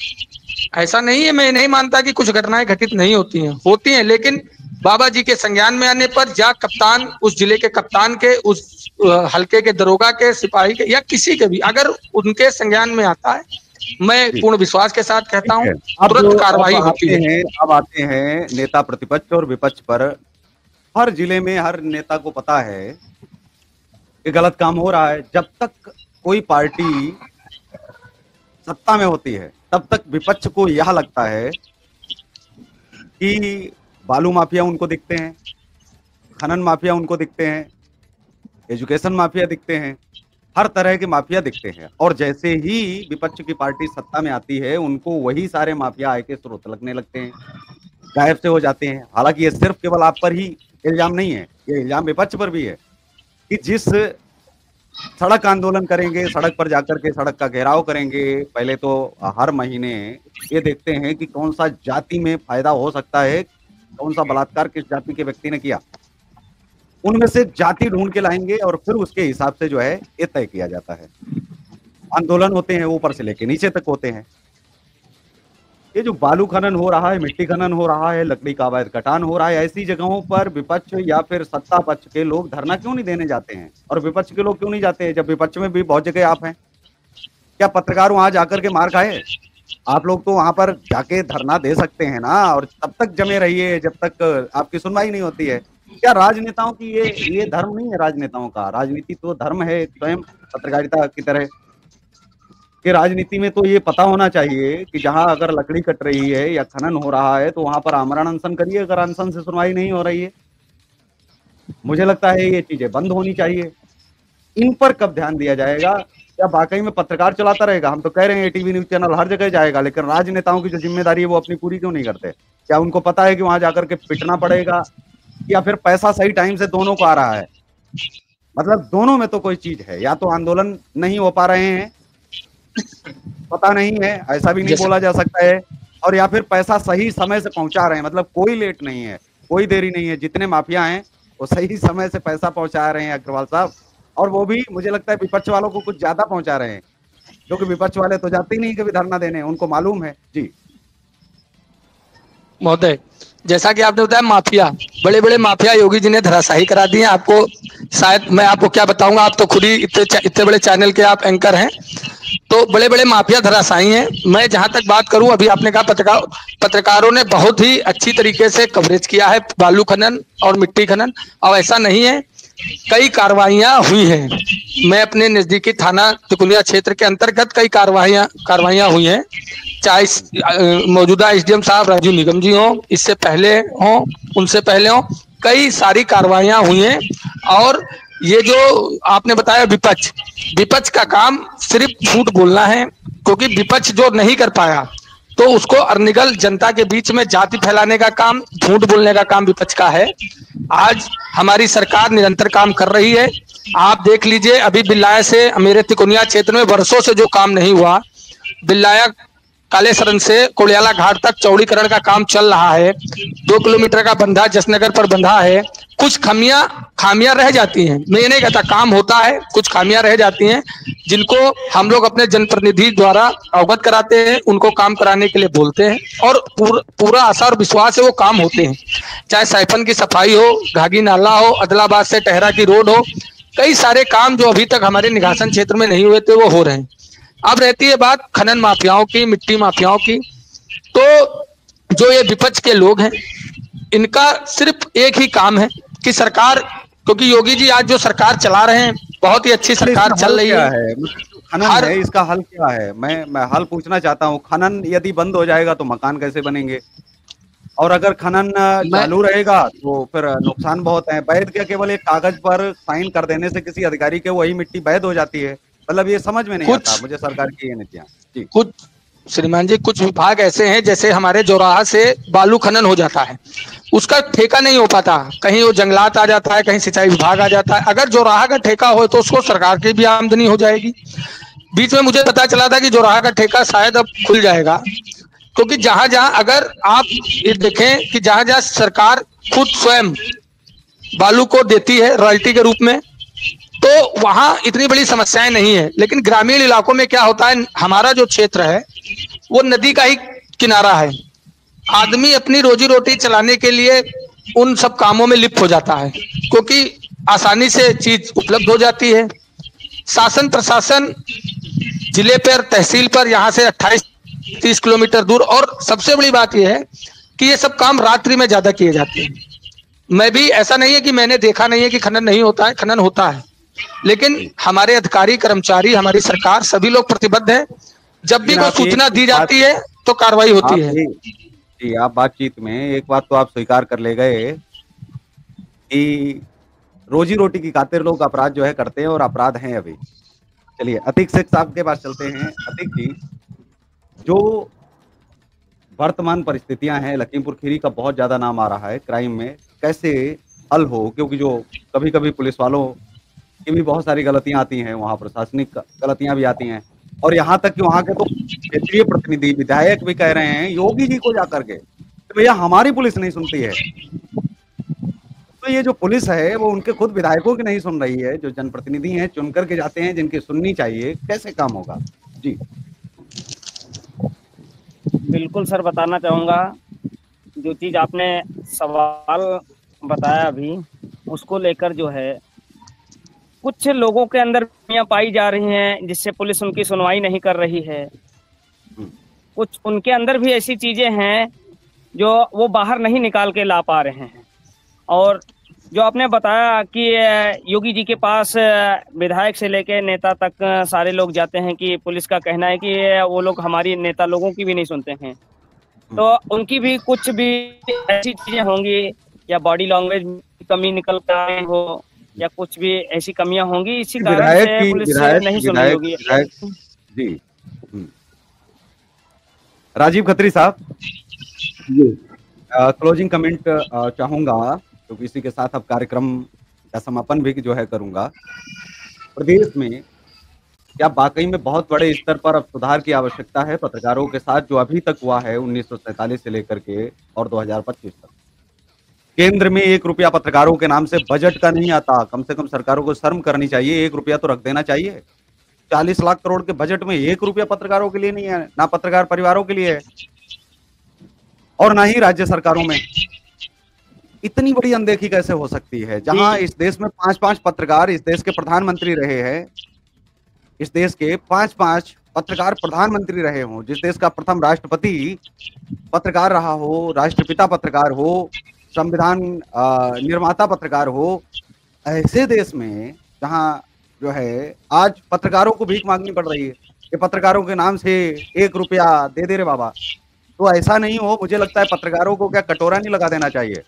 ऐसा नहीं है, मैं नहीं मानता कि कुछ घटनाएं घटित नहीं होती हैं, होती हैं, लेकिन बाबा जी के संज्ञान में आने पर, या कप्तान, उस जिले के कप्तान के, उस हल्के के दरोगा के, सिपाही के, या किसी के भी अगर उनके संज्ञान में आता है, मैं पूर्ण विश्वास के साथ कहता हूँ तुरंत कार्रवाई होती है। अब आते हैं नेता प्रतिपक्ष और विपक्ष पर। हर जिले में हर नेता को पता है कि गलत काम हो रहा है। जब तक कोई पार्टी सत्ता में होती है तब तक विपक्ष को यह लगता है कि बालू माफिया उनको दिखते हैं, खनन माफिया उनको दिखते हैं, एजुकेशन माफिया दिखते हैं, हर तरह के माफिया दिखते हैं। और जैसे ही विपक्ष की पार्टी सत्ता में आती है, उनको वही सारे माफिया आय के स्रोत लगने लगते हैं, गायब से हो जाते हैं। हालांकि ये सिर्फ केवल आप पर ही इल्जाम नहीं है, ये इल्जाम विपक्ष पर भी है कि जिस सड़क आंदोलन करेंगे, सड़क पर जाकर के सड़क का घेराव करेंगे, पहले तो हर महीने ये देखते हैं कि कौन सा जाति में फायदा हो सकता है, कौन सा बलात्कार किस जाति के व्यक्ति ने किया, उनमें से जाति ढूंढ के लाएंगे और फिर उसके हिसाब से जो है ये तय किया जाता है। आंदोलन होते हैं ऊपर से लेके नीचे तक होते हैं। ये जो बालू खनन हो रहा है, मिट्टी खनन हो रहा है, लकड़ी का अवैध कटान हो रहा है, ऐसी जगहों पर विपक्ष या फिर सत्ता पक्ष के लोग धरना क्यों नहीं देने जाते हैं, और विपक्ष के लोग क्यों नहीं जाते हैं, जब विपक्ष में भी बहुत जगह आप हैं? क्या पत्रकार वहां जाकर के मार खाए? आप लोग तो वहां पर जाके धरना दे सकते हैं ना, और तब तक जमे रहिए जब तक आपकी सुनवाई नहीं होती है। क्या राजनेताओं की ये धर्म नहीं है? राजनेताओं का राजनीति तो धर्म है स्वयं पत्रकारिता की तरह। कि राजनीति में तो ये पता होना चाहिए कि जहां अगर लकड़ी कट रही है या खनन हो रहा है तो वहां पर आमरण अनशन करिए, अगर अनशन से सुनवाई नहीं हो रही है। मुझे लगता है ये चीजें बंद होनी चाहिए। इन पर कब ध्यान दिया जाएगा? क्या वाकई में पत्रकार चलाता रहेगा? हम तो कह रहे हैं टीवी न्यूज चैनल हर जगह जाएगा, लेकिन राजनेताओं की जो जिम्मेदारी है वो अपनी पूरी क्यों नहीं करते? क्या उनको पता है कि वहां जाकर के पिटना पड़ेगा, या फिर पैसा सही टाइम से दोनों को आ रहा है? मतलब दोनों में तो कोई चीज है, या तो आंदोलन नहीं हो पा रहे हैं, पता नहीं है, ऐसा भी नहीं बोला जा सकता है, और या फिर पैसा सही समय से पहुंचा रहे हैं, मतलब कोई लेट नहीं है, कोई देरी नहीं है। जितने माफिया हैं वो सही समय से पैसा पहुंचा रहे हैं अग्रवाल साहब, और वो भी मुझे लगता है विपक्ष वालों को कुछ ज्यादा पहुंचा रहे हैं, क्योंकि विपक्ष वाले तो जाते ही नहीं कभी धरना देने, उनको मालूम है। जी महोदय, जैसा कि आपने बताया, माफिया, बड़े बड़े माफिया योगी जी ने धराशाही करा दिए। आपको शायद मैं आपको क्या बताऊंगा, आप तो खुद ही इतने बड़े चैनल के आप एंकर हैं। तो बड़े बड़े माफिया धराशायी हैं। मैं जहां तक बात करूं, अभी आपने कहा पत्रकारों ने बहुत ही अच्छी तरीके से कवरेज किया है बालू खनन और मिट्टी खनन, और ऐसा नहीं है, कई कार्रवाइयां हुई हैं। मैं अपने नजदीकी थाना तिकुनिया क्षेत्र के अंतर्गत कई कार्रवाइयां हुई हैं, चाहे मौजूदा एसडीएम साहब राजू निगम जी हों, इससे पहले हों, उनसे पहले हों, कई सारी कार्रवाइयां हुई हैं। और ये जो आपने बताया विपक्ष का काम सिर्फ झूठ बोलना है, क्योंकि विपक्ष जो नहीं कर पाया तो उसको अर्निगल जनता के बीच में जाति फैलाने का काम, झूठ बोलने का काम विपक्ष का है। आज हमारी सरकार निरंतर काम कर रही है। आप देख लीजिए, अभी बिल्लाया से मेरे तिकोनिया क्षेत्र में वर्षों से जो काम नहीं हुआ, बिल्लाया कालेसरन से कोड़ियाला घाट तक चौड़ीकरण का काम चल रहा है। 2 किलोमीटर का बंधा जसनगर पर बंधा है। कुछ खामियां रह जाती हैं, मैं ये नहीं कहता काम होता है, कुछ खामियां रह जाती हैं जिनको हम लोग अपने जनप्रतिनिधि द्वारा अवगत कराते हैं, उनको काम कराने के लिए बोलते हैं, और पूरा आशा और विश्वास है वो काम होते हैं। चाहे साइफन की सफाई हो, घाघी नाला हो, अदलाबाद से टहरा की रोड हो, कई सारे काम जो अभी तक हमारे निघासन क्षेत्र में नहीं हुए थे वो हो रहे हैं। अब रहती है बात खनन माफियाओं की, मिट्टी माफियाओं की, तो जो ये विपक्ष के लोग हैं, इनका सिर्फ एक ही काम है कि सरकार, क्योंकि योगी जी आज जो सरकार चला रहे हैं, बहुत ही अच्छी सरकार चल रही है। खनन है, इसका हल क्या है? मैं हल पूछना चाहता हूँ। खनन यदि बंद हो जाएगा तो मकान कैसे बनेंगे, और अगर खनन चालू रहेगा तो फिर नुकसान बहुत है। वैध क्या केवल एक कागज पर साइन कर देने से किसी अधिकारी के वही मिट्टी वैध हो जाती है? मतलब ये समझ में नहीं आता मुझे सरकार की ये नीतियां। जी, कुछ श्रीमान जी, कुछ विभाग ऐसे हैं, जैसे हमारे जोराहा से बालू खनन हो जाता है, उसका ठेका नहीं हो पाता, कहीं वो जंगलात आ जाता है, कहीं सिंचाई विभाग आ जाता है। अगर जोराहा का ठेका हो तो उसको सरकार की भी आमदनी हो जाएगी। बीच में मुझे पता चला था कि जोराहा का ठेका शायद अब खुल जाएगा, क्योंकि जहां जहां अगर आप ये देखें कि जहां जहां सरकार खुद स्वयं बालू को देती है रॉयल्टी के रूप में, तो वहां इतनी बड़ी समस्याएं नहीं है। लेकिन ग्रामीण इलाकों में क्या होता है, हमारा जो क्षेत्र है वो नदी का ही किनारा है। आदमी अपनी रोजी रोटी चलाने के लिए उन सब कामों में लिप्त हो जाता है, क्योंकि आसानी से चीज उपलब्ध हो जाती है। शासन प्रशासन जिले पर, तहसील पर यहाँ से 28-30 किलोमीटर दूर, और सबसे बड़ी बात यह है कि ये सब काम रात्रि में ज्यादा किए जाते हैं। मैं भी, ऐसा नहीं है कि मैंने देखा नहीं है कि खनन नहीं होता है, खनन होता है, लेकिन हमारे अधिकारी कर्मचारी, हमारी सरकार, सभी लोग प्रतिबद्ध हैं। जब भी कोई सूचना दी जाती है तो कार्रवाई होती है। जी, आप बातचीत में एक बात तो आप स्वीकार कर ले गए कि रोजी रोटी की खातिर लोग अपराध जो है करते हैं, और अपराध हैं अभी। चलिए अतीक शेख साहब के पास चलते हैं। अतीक जी, जो वर्तमान परिस्थितियां हैं, लखीमपुर खीरी का बहुत ज्यादा नाम आ रहा है क्राइम में, कैसे हल हो? क्योंकि जो कभी कभी पुलिस वालों की भी बहुत सारी गलतियां आती हैं, वहाँ प्रशासनिक गलतियां भी आती हैं, और यहाँ तक कि वहाँ के तो क्षेत्रीय प्रतिनिधि, विधायक भी कह रहे हैं योगी जी को जाकर के, तो भैया हमारी पुलिस नहीं सुनती है। तो ये जो पुलिस है वो उनके खुद विधायकों की नहीं सुन रही है, जो जनप्रतिनिधि हैं चुन करके जाते हैं, जिनकी सुननी चाहिए, कैसे काम होगा? जी बिल्कुल सर, बताना चाहूँगा, जो चीज़ आपने सवाल बताया अभी, उसको लेकर जो है कुछ लोगों के अंदर कमियां पाई जा रही हैं, जिससे पुलिस उनकी सुनवाई नहीं कर रही है। कुछ उनके अंदर भी ऐसी चीजें हैं जो वो बाहर नहीं निकाल के ला पा रहे हैं। और जो आपने बताया कि योगी जी के पास विधायक से लेकर नेता तक सारे लोग जाते हैं, कि पुलिस का कहना है कि वो लोग हमारी नेता लोगों की भी नहीं सुनते हैं, तो उनकी भी कुछ भी ऐसी चीजें होंगी, या बॉडी लैंग्वेज की कमी निकल कर आ रही हो, या कुछ भी ऐसी कमियां होंगी, इसी कारण से पुलिस नहीं सुन रही होगी। जी, राजीव खत्री साहब, क्लोजिंग कमेंट चाहूंगा, क्योंकि इसी के साथ अब कार्यक्रम का समापन भी जो है करूंगा। प्रदेश में क्या वाकई में बहुत बड़े स्तर पर अब सुधार की आवश्यकता है पत्रकारों के साथ, जो अभी तक हुआ है 1947 से लेकर के और 2025 तक? केंद्र में 1 रुपया पत्रकारों के नाम से बजट का नहीं आता। कम से कम सरकारों को शर्म करनी चाहिए, 1 रुपया तो रख देना चाहिए। 40 लाख करोड़ के बजट में 1 रुपया पत्रकारों के लिए नहीं है, ना पत्रकार परिवारों के लिए है, और ना ही राज्य सरकारों में। इतनी बड़ी अनदेखी कैसे हो सकती है? जहां इस देश में 5-5 पत्रकार इस देश के प्रधानमंत्री रहे हैं, इस देश के 5-5 पत्रकार प्रधानमंत्री रहे हों, जिस देश का प्रथम राष्ट्रपति पत्रकार रहा हो, राष्ट्रपिता पत्रकार हो, संविधान निर्माता पत्रकार हो, ऐसे देश में जहां जो है आज पत्रकारों को भीख मांगनी पड़ रही है कि पत्रकारों के नाम से 1 रुपया दे दे रे बाबा। तो ऐसा नहीं हो, मुझे लगता है पत्रकारों को क्या कटोरा नहीं लगा देना चाहिए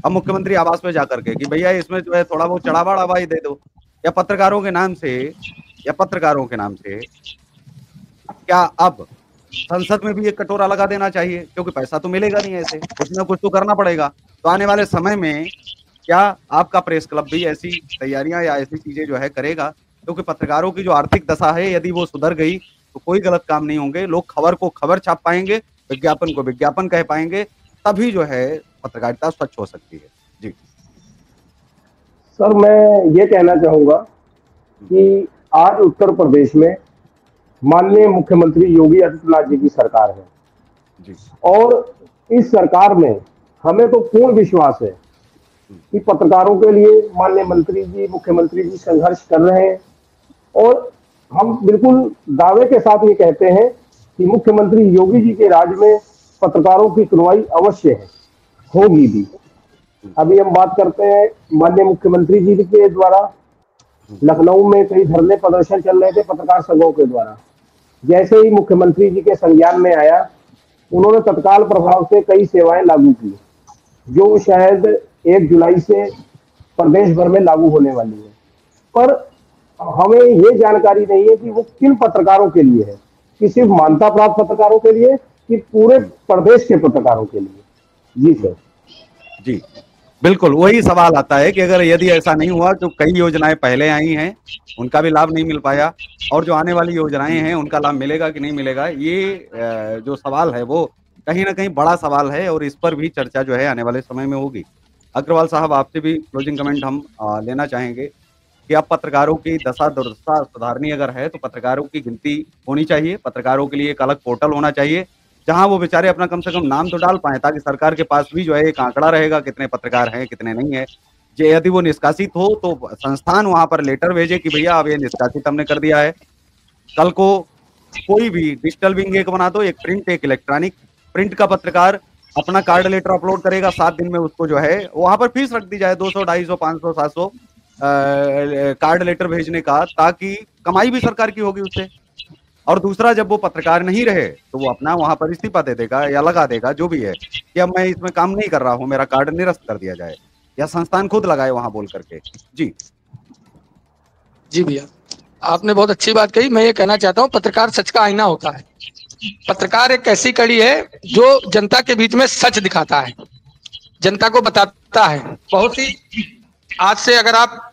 अब मुख्यमंत्री आवास पे जाकर के कि भैया इसमें जो है थोड़ा बहुत चढ़ा बढ़ावा दे दो, या पत्रकारों के नाम से क्या अब संसद में भी एक कटोरा लगा देना चाहिए, क्योंकि पैसा तो मिलेगा नहीं, ऐसे कुछ ना कुछ तो करना पड़ेगा। तो आने वाले समय में क्या आपका प्रेस क्लब भी ऐसी तैयारियां या ऐसी चीजें जो है करेगा? क्योंकि पत्रकारों की जो आर्थिक दशा है यदि वो सुधर गई तो कोई गलत काम नहीं होंगे, लोग खबर को खबर छाप पाएंगे, विज्ञापन को विज्ञापन कह पाएंगे, तभी जो है पत्रकारिता स्वच्छ हो सकती है। जी सर, मैं ये कहना चाहूंगा कि आज उत्तर प्रदेश में माननीय मुख्यमंत्री योगी आदित्यनाथ जी की सरकार है जी और इस सरकार में हमें तो पूर्ण विश्वास है कि पत्रकारों के लिए माननीय मंत्री जी, मुख्यमंत्री जी संघर्ष कर रहे हैं और हम बिल्कुल दावे के साथ ये कहते हैं कि मुख्यमंत्री योगी जी के राज में पत्रकारों की सुनवाई अवश्य है, होगी भी। अभी हम बात करते हैं माननीय मुख्यमंत्री जी के द्वारा लखनऊ में कई धरने प्रदर्शन चल रहे थे पत्रकार संघों के द्वारा। जैसे ही मुख्यमंत्री जी के संज्ञान में आया, उन्होंने तत्काल प्रभाव से कई सेवाएं लागू की, जो शायद 1 जुलाई से प्रदेश भर में लागू होने वाली है। पर हमें ये जानकारी नहीं है कि वो किन पत्रकारों के लिए है, कि सिर्फ मान्यता प्राप्त पत्रकारों के लिए कि पूरे प्रदेश के पत्रकारों के लिए। जी सर। जी बिल्कुल, वही सवाल आता है कि अगर यदि ऐसा नहीं हुआ तो कई योजनाएं पहले आई हैं, उनका भी लाभ नहीं मिल पाया, और जो आने वाली योजनाएं हैं उनका लाभ मिलेगा कि नहीं मिलेगा, ये जो सवाल है वो कहीं ना कहीं बड़ा सवाल है और इस पर भी चर्चा जो है आने वाले समय में होगी। अग्रवाल साहब, आपसे भी क्लोजिंग कमेंट हम लेना चाहेंगे कि आप पत्रकारों की दशा दुर्दशा सुधारनी अगर है तो पत्रकारों की गिनती होनी चाहिए, पत्रकारों के लिए एक अलग पोर्टल होना चाहिए जहां वो बेचारे अपना कम से कम नाम तो डाल पाए, ताकि सरकार के पास भी जो है एक आंकड़ा रहेगा कितने पत्रकार हैं कितने नहीं है। यदि वो निष्कासित हो तो संस्थान वहां पर लेटर भेजे कि भैया अब ये निष्कासित हमने कर दिया है। कल को कोई भी डिजिटल विंग एक बना दो, एक प्रिंट एक इलेक्ट्रॉनिक। प्रिंट का पत्रकार अपना कार्ड लेटर अपलोड करेगा, 7 दिन में उसको जो है वहां पर फीस रख दी जाए 200, 250, 500, 700 कार्ड लेटर भेजने का, ताकि कमाई भी सरकार की होगी उससे। और दूसरा, जब वो पत्रकार नहीं रहे तो वो अपना वहां पर इस्तीफा दे देगा या लगा देगा, जो भी है कि अब मैं इसमें काम नहीं कर रहा हूं, मेरा कार्ड निरस्त कर दिया जाए, या संस्थान खुद लगाए वहां बोल करके। जी भैया, आपने बहुत अच्छी बात कही। मैं ये कहना चाहता हूँ, पत्रकार सच का आईना होता है। पत्रकार एक ऐसी कड़ी है जो जनता के बीच में सच दिखाता है, जनता को बताता है। बहुत ही आज से अगर आप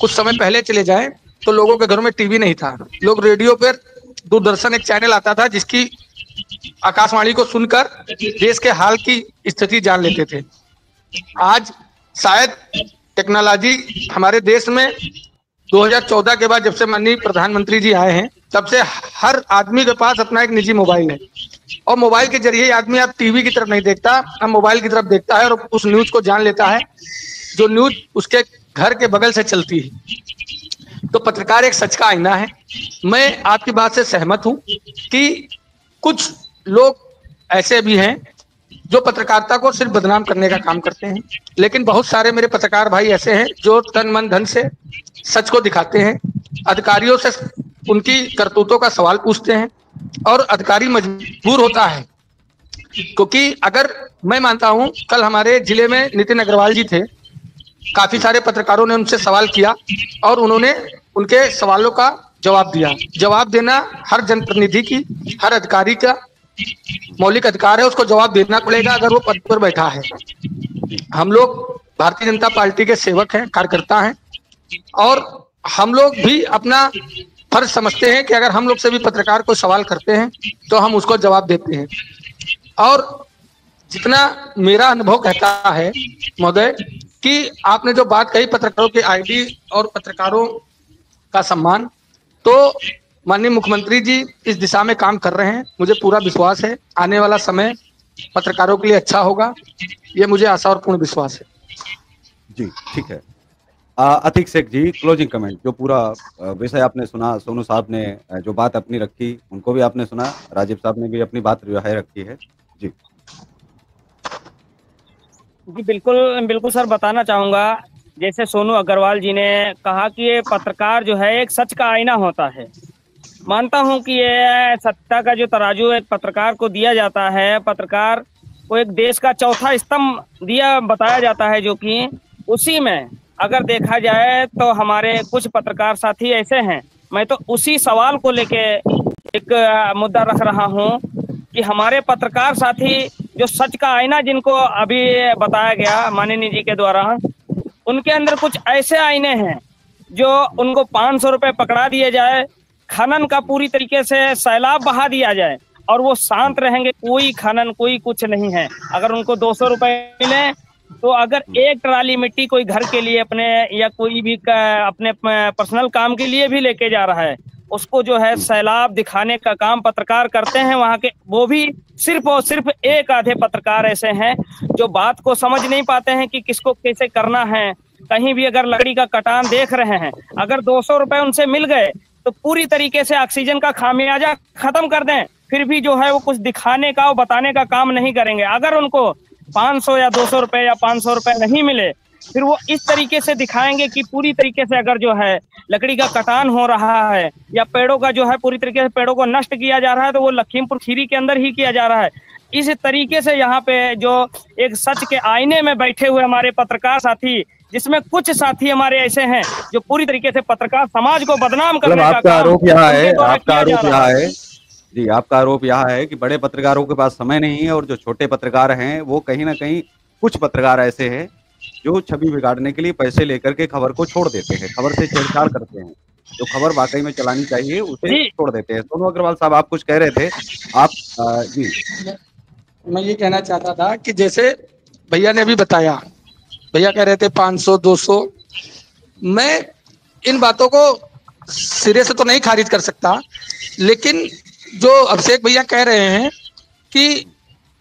कुछ समय पहले चले जाएं तो लोगों के घरों में टीवी नहीं था, लोग रेडियो पर दूरदर्शन एक चैनल आता था जिसकी आकाशवाणी को सुनकर देश के हाल की स्थिति जान लेते थे। आज शायद टेक्नोलॉजी हमारे देश में 2014 के बाद जब से माननीय प्रधानमंत्री जी आए हैं, तब से हर आदमी के पास अपना एक निजी मोबाइल है, और मोबाइल के जरिए आदमी अब टीवी की तरफ नहीं देखता, अब मोबाइल की तरफ देखता है और उस न्यूज को जान लेता है जो न्यूज उसके घर के बगल से चलती है। तो पत्रकार एक सच का आईना है। मैं आपकी बात से सहमत हूं कि कुछ लोग ऐसे भी हैं जो पत्रकारिता को सिर्फ बदनाम करने का काम करते हैं, लेकिन बहुत सारे मेरे पत्रकार भाई ऐसे हैं जो तन मन धन से सच को दिखाते हैं, अधिकारियों से उनकी करतूतों का सवाल पूछते हैं और अधिकारी मजबूर होता है। क्योंकि अगर मैं मानता हूं, कल हमारे जिले में नितिन अग्रवाल जी थे, काफी सारे पत्रकारों ने उनसे सवाल किया और उन्होंने उनके सवालों का जवाब दिया। जवाब देना हर जनप्रतिनिधि की, हर अधिकारी का मौलिक अधिकार है, उसको जवाब देना पड़ेगा अगर वो पद पर बैठा है। हम लोग भारतीय जनता पार्टी के सेवक हैं, कार्यकर्ता हैं, और हम लोग भी अपना फर्ज समझते हैं कि अगर हम लोग से भी पत्रकार को सवाल करते हैं तो हम उसको जवाब देते हैं। और जितना मेरा अनुभव कहता है महोदय कि आपने जो बात कही पत्रकारों के आईडी और पत्रकारों का सम्मान, तो माननीय मुख्यमंत्री जी इस दिशा में काम कर रहे हैं। मुझे पूरा विश्वास है आने वाला समय पत्रकारों के लिए अच्छा होगा, ये मुझे आशा और पूर्ण विश्वास है। जी ठीक है। अतीक शेख जी, क्लोजिंग कमेंट, जो पूरा विषय आपने सुना, सोनू साहब ने जो बात अपनी रखी, उनको भी आपने सुना, राजीव साहब ने भी अपनी बात जो है रखी है। जी। जी बिल्कुल, बिल्कुल सर, बताना चाहूँगा, जैसे सोनू अग्रवाल जी ने कहा कि ये पत्रकार जो है एक सच का आईना होता है। मानता हूँ कि ये सत्ता का जो तराजू एक पत्रकार को दिया जाता है, पत्रकार को एक देश का चौथा स्तंभ दिया बताया जाता है, जो कि उसी में अगर देखा जाए तो हमारे कुछ पत्रकार साथी ऐसे हैं। मैं तो उसी सवाल को लेके एक मुद्दा रख रहा हूँ कि हमारे पत्रकार साथी जो सच का आईना जिनको अभी बताया गया माननीय जी के द्वारा, उनके अंदर कुछ ऐसे आईने हैं जो उनको 500 रुपए पकड़ा दिए जाए, खनन का पूरी तरीके से सैलाब बहा दिया जाए और वो शांत रहेंगे, कोई खनन कोई कुछ नहीं है। अगर उनको 200 रुपए मिले तो अगर एक ट्राली मिट्टी कोई घर के लिए अपने या कोई भी अपने पर्सनल काम के लिए भी लेके जा रहा है, उसको जो है सैलाब दिखाने का काम पत्रकार करते हैं वहां के। वो भी सिर्फ और सिर्फ एक आधे पत्रकार ऐसे हैं जो बात को समझ नहीं पाते हैं कि किसको कैसे करना है। कहीं भी अगर लकड़ी का कटान देख रहे हैं, अगर 200 रुपए उनसे मिल गए तो पूरी तरीके से ऑक्सीजन का खामियाजा खत्म कर दें, फिर भी जो है वो कुछ दिखाने का और बताने का काम नहीं करेंगे। अगर उनको 500 या 200 रुपए या 500 रुपए नहीं मिले, फिर वो इस तरीके से दिखाएंगे कि पूरी तरीके से अगर जो है लकड़ी का कटान हो रहा है या पेड़ों का जो है पूरी तरीके से पेड़ों को नष्ट किया जा रहा है, तो वो लखीमपुर खीरी के अंदर ही किया जा रहा है। इस तरीके से यहाँ पे जो एक सच के आईने में बैठे हुए हमारे पत्रकार साथी, जिसमें कुछ साथी हमारे ऐसे हैं जो पूरी तरीके से पत्रकार समाज को बदनाम करने का आपका आरोप यहाँ है, आपका आरोप जा रहा यहाँ है जी, आपका आरोप यहाँ है कि बड़े पत्रकारों के पास समय नहीं है और जो छोटे पत्रकार हैं वो कहीं ना कहीं, कुछ पत्रकार ऐसे हैं जो छवि बिगाड़ने के लिए पैसे लेकर के खबर को छोड़ देते हैं, खबर से छेड़छाड़ करते हैं, जो खबर वाकई में चलानी चाहिए उसे छोड़ देते हैं। सोनू अग्रवाल साहब, आप कुछ कह रहे थे, आप जी। मैं ये कहना चाहता था कि जैसे भैया ने भी बताया, भैया कह रहे थे 500 200, मैं इन बातों को सिरे से तो नहीं खारिज कर सकता, लेकिन जो अभिषेक भैया कह रहे हैं कि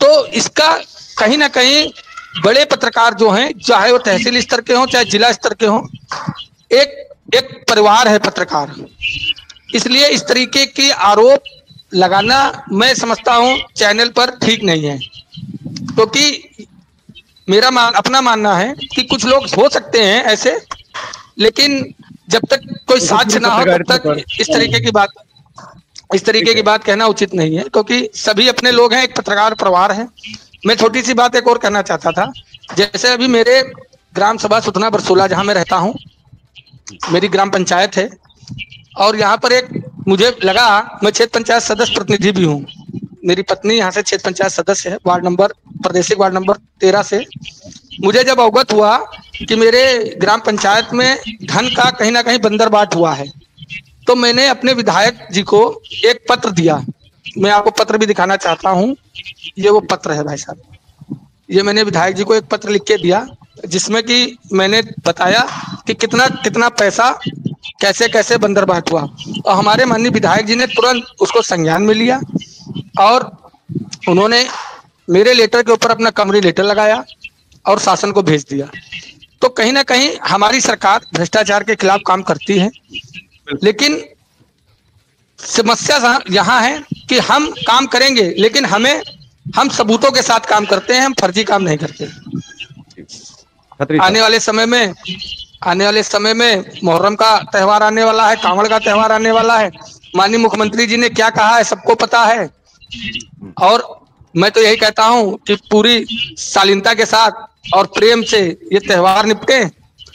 तो इसका कहीं ना कहीं बड़े पत्रकार जो हैं, चाहे वो तहसील स्तर के हों चाहे जिला स्तर के हों, एक परिवार है पत्रकार। इसलिए इस तरीके के आरोप लगाना मैं समझता हूं चैनल पर ठीक नहीं है, क्योंकि तो मेरा अपना मानना है कि कुछ लोग हो सकते हैं ऐसे, लेकिन जब तक कोई साक्ष्य ना हो तब तक इस तरीके की बात कहना उचित नहीं है, क्योंकि सभी अपने लोग हैं, एक पत्रकार परिवार है। मैं छोटी सी बात एक और कहना चाहता था, जैसे अभी मेरे ग्राम सभा सुतना बरसोला जहां मैं रहता हूं, मेरी ग्राम पंचायत है, और यहाँ पर एक मुझे लगा, मैं क्षेत्र पंचायत सदस्य प्रतिनिधि भी हूँ, मेरी पत्नी यहाँ से क्षेत्र पंचायत सदस्य है, प्रादेशिक वार्ड नंबर 13 से। मुझे जब अवगत हुआ कि मेरे ग्राम पंचायत में धन का कहीं ना कहीं बंदरबाट हुआ है, तो मैंने अपने विधायक जी को एक पत्र दिया। मैं आपको पत्र भी दिखाना चाहता हूँ, ये वो पत्र है भाई साहब, ये मैंने विधायक जी को एक पत्र लिख के दिया, जिसमें कि मैंने बताया कि कितना कितना पैसा कैसे कैसे बंदरबाट हुआ, और हमारे माननीय विधायक जी ने तुरंत उसको संज्ञान में लिया और उन्होंने मेरे लेटर के ऊपर अपना कमरी लेटर लगाया और शासन को भेज दिया। तो कहीं ना कहीं हमारी सरकार भ्रष्टाचार के खिलाफ काम करती है, लेकिन समस्या यहाँ है कि हम काम करेंगे, लेकिन हम सबूतों के साथ काम करते हैं, हम फर्जी काम नहीं करते। आने वाले समय में मुहर्रम का त्यौहार आने वाला है, कांवड़ का त्यौहार आने वाला है। माननीय मुख्यमंत्री जी ने क्या कहा है सबको पता है, और मैं तो यही कहता हूं कि पूरी शालीनता के साथ और प्रेम से ये त्यौहार निपटे।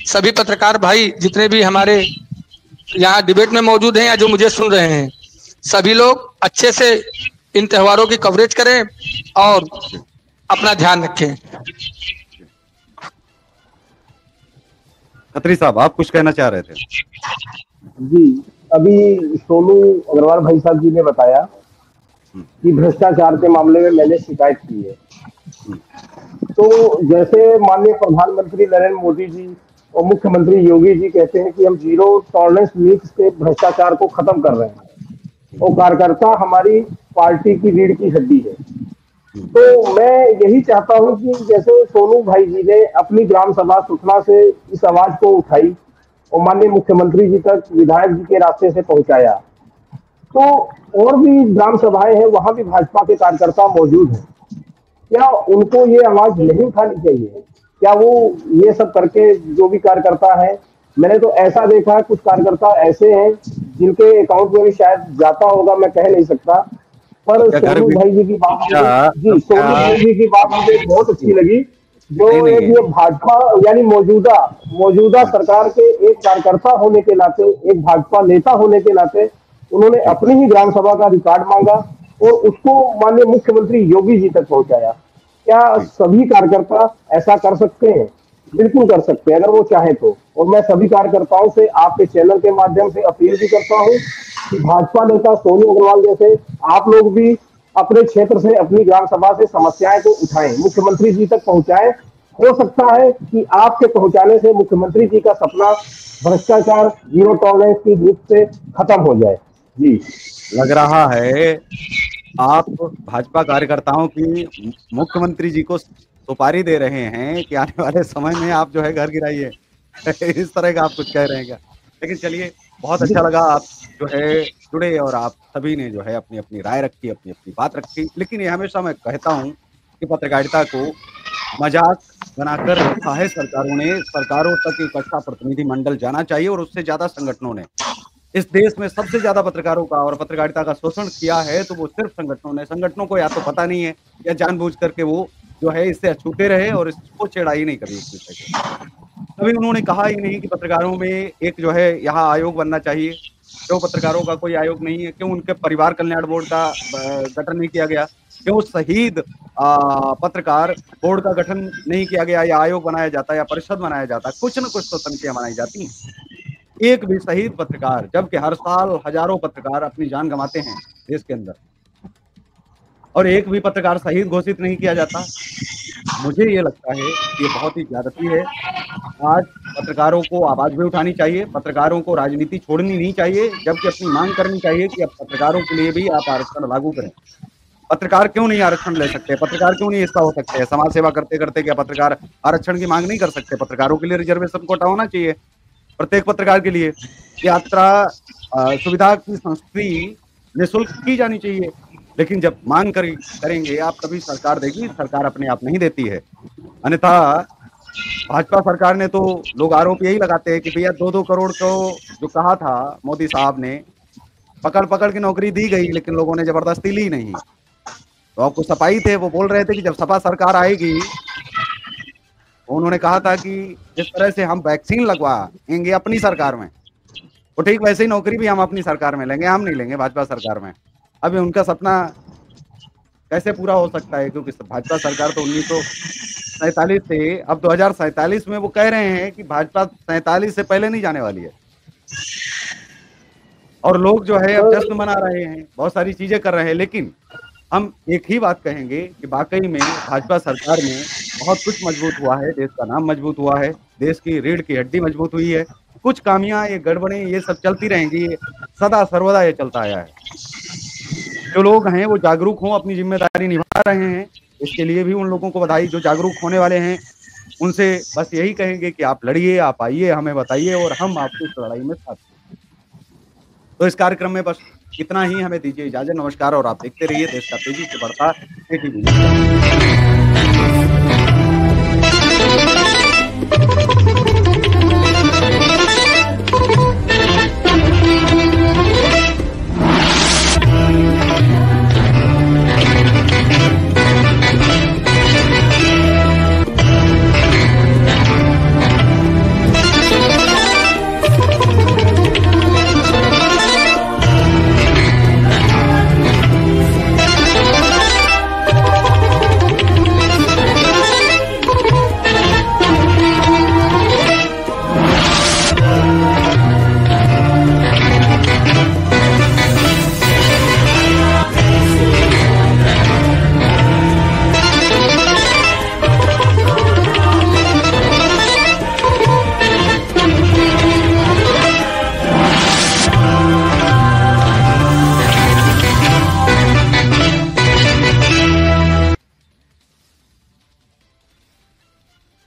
सभी पत्रकार भाई जितने भी हमारे यहाँ डिबेट में मौजूद हैं या जो मुझे सुन रहे हैं, सभी लोग अच्छे से इन त्योहारों की कवरेज करें और अपना ध्यान रखें। खत्री साहब, आप कुछ कहना चाह रहे थे? जी, अभी सोनू अग्रवाल भाई साहब जी ने बताया कि भ्रष्टाचार के मामले में मैंने शिकायत की है। तो जैसे माननीय प्रधानमंत्री नरेंद्र मोदी जी और मुख्यमंत्री योगी जी कहते हैं कि हम जीरो टॉलरेंस नीति से भ्रष्टाचार को खत्म कर रहे हैं, और कार्यकर्ता हमारी पार्टी की रीढ़ की हड्डी है। तो मैं यही चाहता हूं कि जैसे सोनू भाई जी ने अपनी ग्राम सभा सुखना से इस आवाज को उठाई, और माननीय मुख्यमंत्री जी तक विधायक जी के रास्ते से पहुंचाया। तो और भी ग्राम सभाएं हैं, वहां भी भाजपा के कार्यकर्ता मौजूद हैं। क्या उनको ये आवाज नहीं उठानी चाहिए? क्या वो ये सब करके, जो भी कार्यकर्ता है, मैंने तो ऐसा देखा, कुछ कार्यकर्ता ऐसे हैं जिनके अकाउंट में भी शायद जाता होगा, मैं कह नहीं सकता, पर क्या घर सोनू भी भाई जी की बात क्या जी, सोनू क्या भाई जी की बात मुझे बहुत अच्छी लगी। जो नहीं एक नहीं ये भाजपा यानी मौजूदा मौजूदा हाँ सरकार के एक कार्यकर्ता होने के नाते, एक भाजपा नेता होने के नाते, उन्होंने जी अपनी ही ग्राम सभा का रिकॉर्ड मांगा और उसको माननीय मुख्यमंत्री योगी जी तक पहुंचाया। क्या जी सभी कार्यकर्ता ऐसा कर सकते हैं? बिल्कुल कर सकते हैं, अगर वो चाहे तो। और मैं सभी कार्यकर्ताओं से आपके चैनल के माध्यम से अपील भी करता हूं कि भाजपा नेता सोनू अग्रवाल जैसे आप लोग भी अपने क्षेत्र से, अपनी ग्राम सभा से समस्याएं को उठाएं, मुख्यमंत्री जी तक पहुंचाएं। हो सकता है कि आपके पहुंचाने से मुख्यमंत्री जी का सपना भ्रष्टाचार, जीरो टॉलरेंस की नीति से खत्म हो जाए। जी, लग रहा है आप भाजपा कार्यकर्ताओं की मुख्यमंत्री जी को सुपारी दे रहे हैं कि आने वाले समय में आप जो है घर गिराइए। इस तरह का आप कुछ कह रहे हैं क्या? लेकिन चलिए, बहुत अच्छा लगा आप जो है जुड़े और आप सभी ने जो है अपनी अपनी राय रखी, अपनी अपनी बात रखी। लेकिन ये हमेशा मैं कहता हूँ कि पत्रकारिता को मजाक बनाकर रखा है सरकारों ने। सरकारों तक एक अच्छा प्रतिनिधि मंडल जाना चाहिए और उससे ज्यादा संगठनों ने। इस देश में सबसे ज्यादा पत्रकारों का और पत्रकारिता का शोषण किया है तो वो सिर्फ संगठनों ने। संगठनों को या तो पता नहीं है या जानबूझ करके वो जो है इससे अछूते रहे और इसको छेड़ा ही नहीं कभी इस विषय को। कभी उन्होंने कहा ही नहीं कि पत्रकारों में एक जो है यहाँ आयोग बनना चाहिए। क्यों पत्रकारों का कोई आयोग नहीं है? क्यों उनके परिवार कल्याण बोर्ड का गठन नहीं किया गया? क्यों शहीद पत्रकार बोर्ड का गठन नहीं किया गया या आयोग बनाया जाता या परिषद बनाया जाता? कुछ न कुछ तो समितियां बनाई जाती। एक भी शहीद पत्रकार, जबकि हर साल हजारों पत्रकार अपनी जान गंवाते हैं देश के अंदर, और एक भी पत्रकार शहीद घोषित नहीं किया जाता। मुझे ये लगता है कि ये बहुत ही ज्यादती है। आज पत्रकारों को आवाज भी उठानी चाहिए, पत्रकारों को राजनीति छोड़नी नहीं चाहिए, जबकि अपनी मांग करनी चाहिए कि अब पत्रकारों के लिए भी आप आरक्षण लागू करें। पत्रकार क्यों नहीं आरक्षण ले सकते? पत्रकार क्यों नहीं हिस्सा हो सकते हैं? समाज सेवा करते करते क्या पत्रकार आरक्षण की मांग नहीं कर सकते? पत्रकारों के लिए रिजर्वेशन कोटा होना चाहिए, प्रत्येक पत्रकार के लिए। यात्रा सुविधा की संस्कृति निःशुल्क की जानी चाहिए। लेकिन जब मांग करेंगे आप, तभी सरकार देगी। सरकार अपने आप नहीं देती है। अन्यथा भाजपा सरकार ने तो, लोग आरोप यही लगाते हैं कि भैया 2-2 करोड़ को जो कहा था मोदी साहब ने, पकड़ पकड़ के नौकरी दी गई, लेकिन लोगों ने जबरदस्ती ली नहीं। तो आपको सपाई थे, वो बोल रहे थे कि जब सपा सरकार आएगी, उन्होंने कहा था कि जिस तरह से हम वैक्सीन लगवाएंगे अपनी सरकार में, तो ठीक वैसे ही नौकरी भी हम अपनी सरकार में लेंगे, हम नहीं लेंगे भाजपा सरकार में। अभी उनका सपना कैसे पूरा हो सकता है? क्योंकि भाजपा सरकार तो 1947 से अब 2047 में वो कह रहे हैं कि भाजपा 47 से पहले नहीं जाने वाली है। और लोग जो है अब जश्न मना रहे हैं, बहुत सारी चीजें कर रहे हैं। लेकिन हम एक ही बात कहेंगे कि वाकई में भाजपा सरकार में बहुत कुछ मजबूत हुआ है, देश का नाम मजबूत हुआ है, देश की रीढ़ की हड्डी मजबूत हुई है। कुछ खामियां, ये गड़बड़ें, ये सब चलती रहेंगी, सदा सर्वदा ये चलता आया है। जो लोग हैं वो जागरूक हों, अपनी जिम्मेदारी निभा रहे हैं, इसके लिए भी उन लोगों को बधाई। जो जागरूक होने वाले हैं उनसे बस यही कहेंगे कि आप लड़िए, आप आइए, हमें बताइए और हम आपकी इस लड़ाई में साथ देंगे। तो इस कार्यक्रम में बस इतना ही, हमें दीजिए इजाजत। नमस्कार और आप देखते रहिए देश का तेजी से बढ़ता ATV।